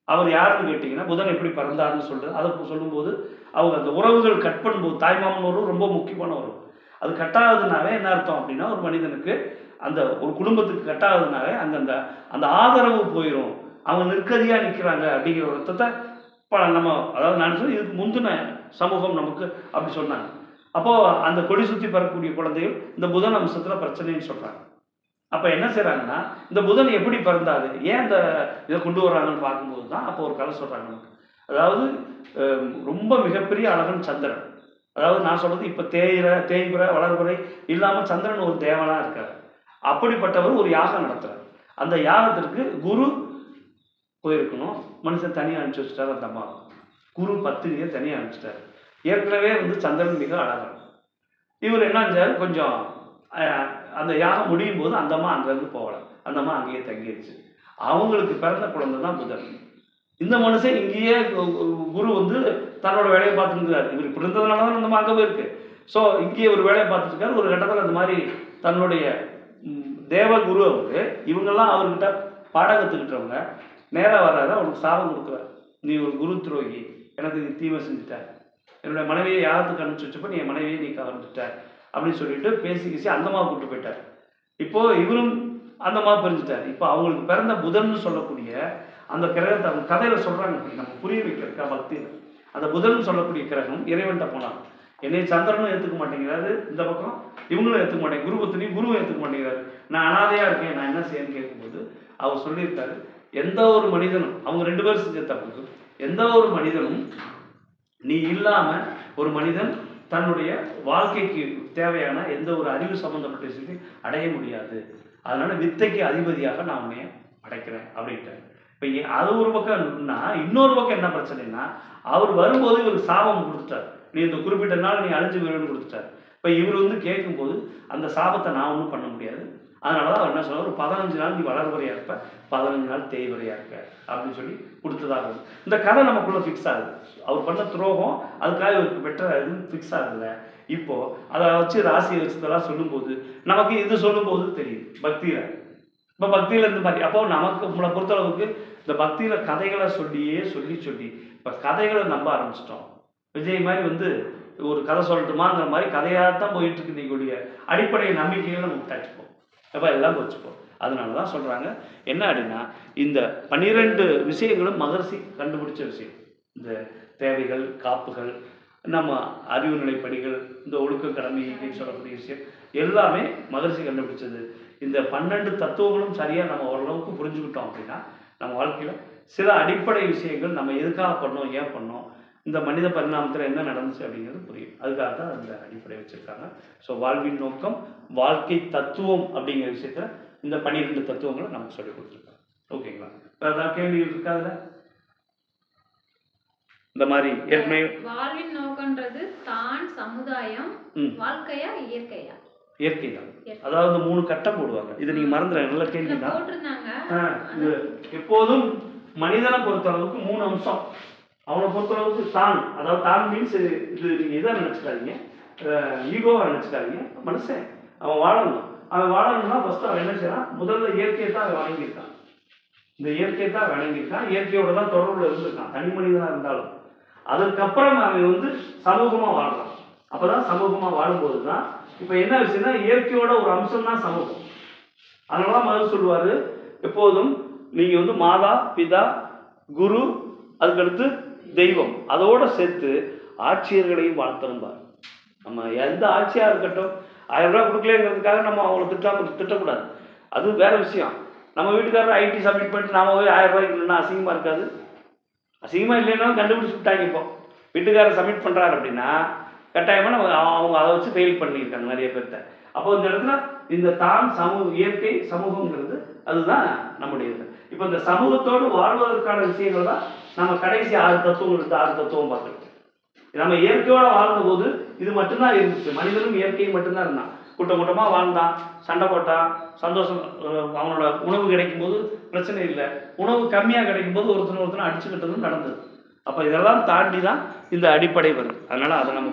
அவர் யாருன்னு கேட்டிங்கன்னா புதன் எப்படி பிறந்தாருன்னு சொல்கிறது. அதை சொல்லும்போது அவங்க அந்த உறவுகள் கட் பண்ணும்போது தாய்மாமன் உறவு ரொம்ப முக்கியமான உறவு. அது கட்டாகுதுனாவே என்ன அர்த்தம் அப்படின்னா ஒரு மனிதனுக்கு அந்த ஒரு குடும்பத்துக்கு கட்டாகுதுனாவே அங்கே அந்த ஆதரவு போயிடும். அவங்க நிற்கதியாக நிற்கிறாங்க அப்படிங்கிற ஒரு அர்த்தத்தை நம்ம அதாவது நான் சொல்லி இதுக்கு முந்தின சமூகம் நமக்கு அப்படி சொன்னாங்க. அப்போது அந்த கொடி சுற்றி பெறக்கூடிய குழந்தைகள் இந்த புதன் அம்சத்தில் பிரச்சனைன்னு சொல்கிறாங்க. அப்போ என்ன செய்கிறாங்கன்னா இந்த புதன் எப்படி பிறந்தாது, ஏன் இந்த இதை கொண்டு வர்றாங்கன்னு பார்க்கும்போது தான் அப்போ ஒரு கதை சொல்கிறாங்க நமக்கு. அதாவது ரொம்ப மிகப்பெரிய அழகன் சந்திரன். அதாவது நான் சொல்கிறது இப்போ தேய்பிற வளர்புறை இல்லாமல் சந்திரன் ஒரு தேவனாக இருக்கார். அப்படிப்பட்டவர் ஒரு யாகம் நடத்துகிறார். அந்த யாகத்திற்கு குரு போயிருக்கணும். மனுஷன் தனியாக அனுப்பிச்சி வச்சுட்டார். அந்த அம்மா குரு பத்திரியை தனியாக அனுப்பிச்சிட்டார். ஏற்கனவே வந்து சந்திரன் மிக அழகன். இவர் என்ன செஞ்சார், கொஞ்சம் அந்த யாகம் முடியும் போது அந்த அம்மா அங்கேருந்து போகலை. அந்த அம்மா அங்கேயே தங்கிடுச்சு. அவங்களுக்கு பிறந்த குழந்தை தான் புதன். இந்த மனுஷன் இங்கேயே குரு வந்து தன்னோட வேலையை பார்த்துருந்தார். இவர் இப்படி இருந்ததுனால தான் அந்த அம்மா அங்கே போயிருக்கு. ஸோ இங்கேயே ஒரு வேலையை பார்த்துருக்காரு. ஒரு கட்டத்தில் அந்த மாதிரி தன்னுடைய தேவகுரு அவருக்கு இவங்கெல்லாம் அவர்கிட்ட பாடம் கற்றுக்கிட்டவங்க நேராக வர்றாரு. அவனுக்கு சாபம் கொடுக்குறாரு. நீ ஒரு குரு துரோகி, எனக்கு நீ தீமை செஞ்சுட்ட, என்னுடைய மனைவியை யாகத்துக்கு அனுப்பிச்சி வச்சப்போ நீ என் மனைவியை நீ கவர்ந்துட்ட அப்படின்னு சொல்லிட்டு பேசி அந்தமா கூப்பிட்டு போயிட்டார். இப்போது இவரும் அந்தமா பிரிஞ்சுட்டார். இப்போ அவங்களுக்கு பிறந்த புதன் சொல்லக்கூடிய அந்த கிரகத்தை அவங்க கதையில் சொல்கிறாங்க. நம்ம புரிய வைக்கிறதுக்கா பக்தியில் அந்த புதன் சொல்லக்கூடிய கிரகம் இறைவன்கிட்ட போனார். என்னை சந்திரனும் ஏற்றுக்க மாட்டேங்கிறாரு, இந்த பக்கம் இவங்களும் ஏற்றுக்க மாட்டேங்க, குருபத்தினியும் குருவும் ஏற்றுக்க மாட்டேங்கிறாரு. நான் அனாதையாக இருக்கேன், நான் என்ன செய்யணும்னு கேட்கும்போது அவர் சொல்லியிருக்காரு, எந்த ஒரு மனிதனும் அவங்க 2 பேரும் செஞ்ச தப்புக்கு எந்த ஒரு மனிதனும் நீ இல்லாமல் ஒரு மனிதன் தன்னுடைய வாழ்க்கைக்கு தேவையான எந்த ஒரு அறிவு சம்பந்தப்பட்ட விஷயத்தையும் அடைய முடியாது. அதனால வித்தைக்கு அதிபதியாக நான் உன்னைய அடைக்கிறேன் அப்படின்ட்டார். இப்போ அது ஒரு பக்கம்னா இன்னொரு பக்கம் என்ன பிரச்சனைனா அவர் வரும்போது இவருக்கு சாபம் கொடுத்துட்டார். நீ இந்த குறிப்பிட்ட நாள் நீ அழிஞ்சு வருவேன்னு கொடுத்துட்டார். இப்போ இவர் வந்து கேட்கும்போது அந்த சாபத்தை நான் ஒன்றும் பண்ண முடியாது. அதனால தான் அவர் என்ன சொன்னார், ஒரு 15 நாள் நீ வளர்வரையாக இருப்ப, 15 நாள் தேய்வரையாக இருக்க அப்படின்னு சொல்லி கொடுத்ததாக. இந்த கதை நமக்குள்ளே ஃபிக்ஸ் ஆகுது. அவர் பண்ண துரோகம் அதுக்காக இவருக்கு பெற்ற இதுன்னு ஃபிக்ஸ் ஆகுதுல்ல. இப்போது அதை வச்சு ராசியை வச்சதெல்லாம் சொல்லும்போது நமக்கு இது சொல்லும்போது தெரியுது பக்தியில். இப்போ பக்தியில் இந்த மாதிரி அப்போ நமக்கு நம்மளை பொறுத்தளவுக்கு இந்த பக்தியில் கதைகளை சொல்லியே சொல்லி இப்போ கதைகளை நம்ப ஆரம்பிச்சிட்டோம். விஜய் மாதிரி வந்து ஒரு கதை சொல்லட்டுமாங்கிற மாதிரி கதையாக தான் போயிட்டுருக்கு. நீங்களுடைய அடிப்படை நம்பிக்கைகளை நம்ம விட்டாச்சுப்போம். எப்போ எல்லாம் வச்சுப்போம். அதனால தான் சொல்கிறாங்க என்ன அப்படின்னா இந்த 12 விஷயங்களும் மகர்ஷி கண்டுபிடிச்ச விஷயம். இந்த தேவைகள், காப்புகள், நம்ம அறிவு நிலைப்படிகள், இந்த ஒழுக்க கடமைன்னு சொல்லக்கூடிய விஷயம் எல்லாமே மகர்ஷி கண்டுபிடிச்சது. இந்த 12 தத்துவங்களும் சரியாக நம்ம ஓரளவுக்கு புரிஞ்சுக்கிட்டோம் அப்படின்னா நம்ம வாழ்க்கையில் சில அடிப்படை விஷயங்கள் நம்ம எதுக்காக பண்ணோம், ஏன் பண்ணோம், இந்த மனித பரிணாமத்தில் என்ன நடந்துச்சு அப்படிங்கிறது புரியும். அதுக்காக தான் அந்த அடிப்படை வச்சுருக்காங்க. ஸோ வாழ்வின் நோக்கம், வாழ்க்கை தத்துவம் அப்படிங்கிற விஷயத்தில் இந்த 12 தத்துவங்களை நமக்கு சொல்லிக் கொடுத்துருக்காங்க. ஓகேங்களா? ஏதாவது கேள்விகள் இருக்காதுல? இந்த மாதிரி ஏற்கனவே வாழ்வின் நோக்கம்ன்றது தான், சமுதாயம், வாழ்க்கையா இயற்கையா? இயற்கை தான். அதாவது 3 கட்டம் போடுவாங்க. இதை நீங்க மறந்துடுங்க. நல்ல கேள்வி தான். இது எப்போதும் மனிதனை பொறுத்தளவுக்கு 3 அம்சம். அவனை பொறுத்தளவுக்கு தான், அதாவது தான் மீன்ஸ் இது நீங்கள் இதை நினச்சிக்காதீங்க, ஈகோவாக நினச்சிக்காதீங்க. மனுஷன் அவன் வாழணும். அவன் வாழணும்னா ஃபஸ்ட்டு அவன் என்ன செய்யறான், முதல்ல இயற்கையை தான் அவன் வணங்கியிருக்கான். இந்த இயற்கையை தான் வணங்கியிருக்கான். இயற்கையோட தான் தொடர்பில் இருந்திருக்கான், தனி மனிதனாக இருந்தாலும். அதுக்கப்புறம் அவன் வந்து சமூகமாக வாழ்றான். அப்போ தான் சமூகமாக வாழும்போது தான் இப்போ என்ன விஷயம்னா இயற்கையோட ஒரு அம்சம் தான் சமூகம். அதனால தான் மகன் சொல்லுவார், எப்போதும் நீங்கள் வந்து மாதா, பிதா, குரு, அதுக்கடுத்து தெய்வம், அதோடு சேர்த்து ஆட்சியர்களையும் வாழ்த்திருந்தார். நம்ம எந்த ஆட்சியாக இருக்கட்டும் 1000 ரூபா கொடுக்கலங்கிறதுக்காக நம்ம அவங்கள திட்டக்கூடாது. அது வேறு விஷயம். நம்ம வீட்டுக்காரர் ஐடி சப்மிட் பண்ணிட்டு நாம போய் 1000 ரூபாய்க்கு இல்லைன்னா அசிங்கமாக இருக்காது? அசிங்கமாக இல்லைன்னா கண்டுபிடிச்சி விட்டாங்க. இப்போ வீட்டுக்காரர் சப்மிட் பண்ணுறாரு அப்படின்னா கட்டாயமாக நம்ம அவங்க அதை வச்சு ஃபெயில் பண்ணியிருக்காங்க நிறைய பேர்த்த. அப்போ இந்த இடத்துல இந்த தான் இயற்கை சமூகங்கிறது அதுதான் நம்முடைய இது. இப்போ இந்த சமூகத்தோடு வாழ்வதற்கான விஷயங்கள் தான் நம்ம கடைசி 6 தத்துவம் பார்க்குறோம். நம்ம இயற்கையோடு வாழ்ந்தபோது இது மட்டும்தான் இருந்துச்சு. மனிதனும் இயற்கையும் மட்டும்தான் இருந்தான். கூட்டமாக வாழ்ந்தான், சண்டை போட்டான், சந்தோஷம். அவனோட உணவு கிடைக்கும் போது பிரச்சனை இல்லை, உணவு கம்மியாக கிடைக்கும் போது ஒருத்தனை அடிச்சுக்கிட்டதும் நடந்தது. அப்போ இதெல்லாம் தாண்டி தான் இந்த அடிப்படை வருது. அதனால் அதை நம்ம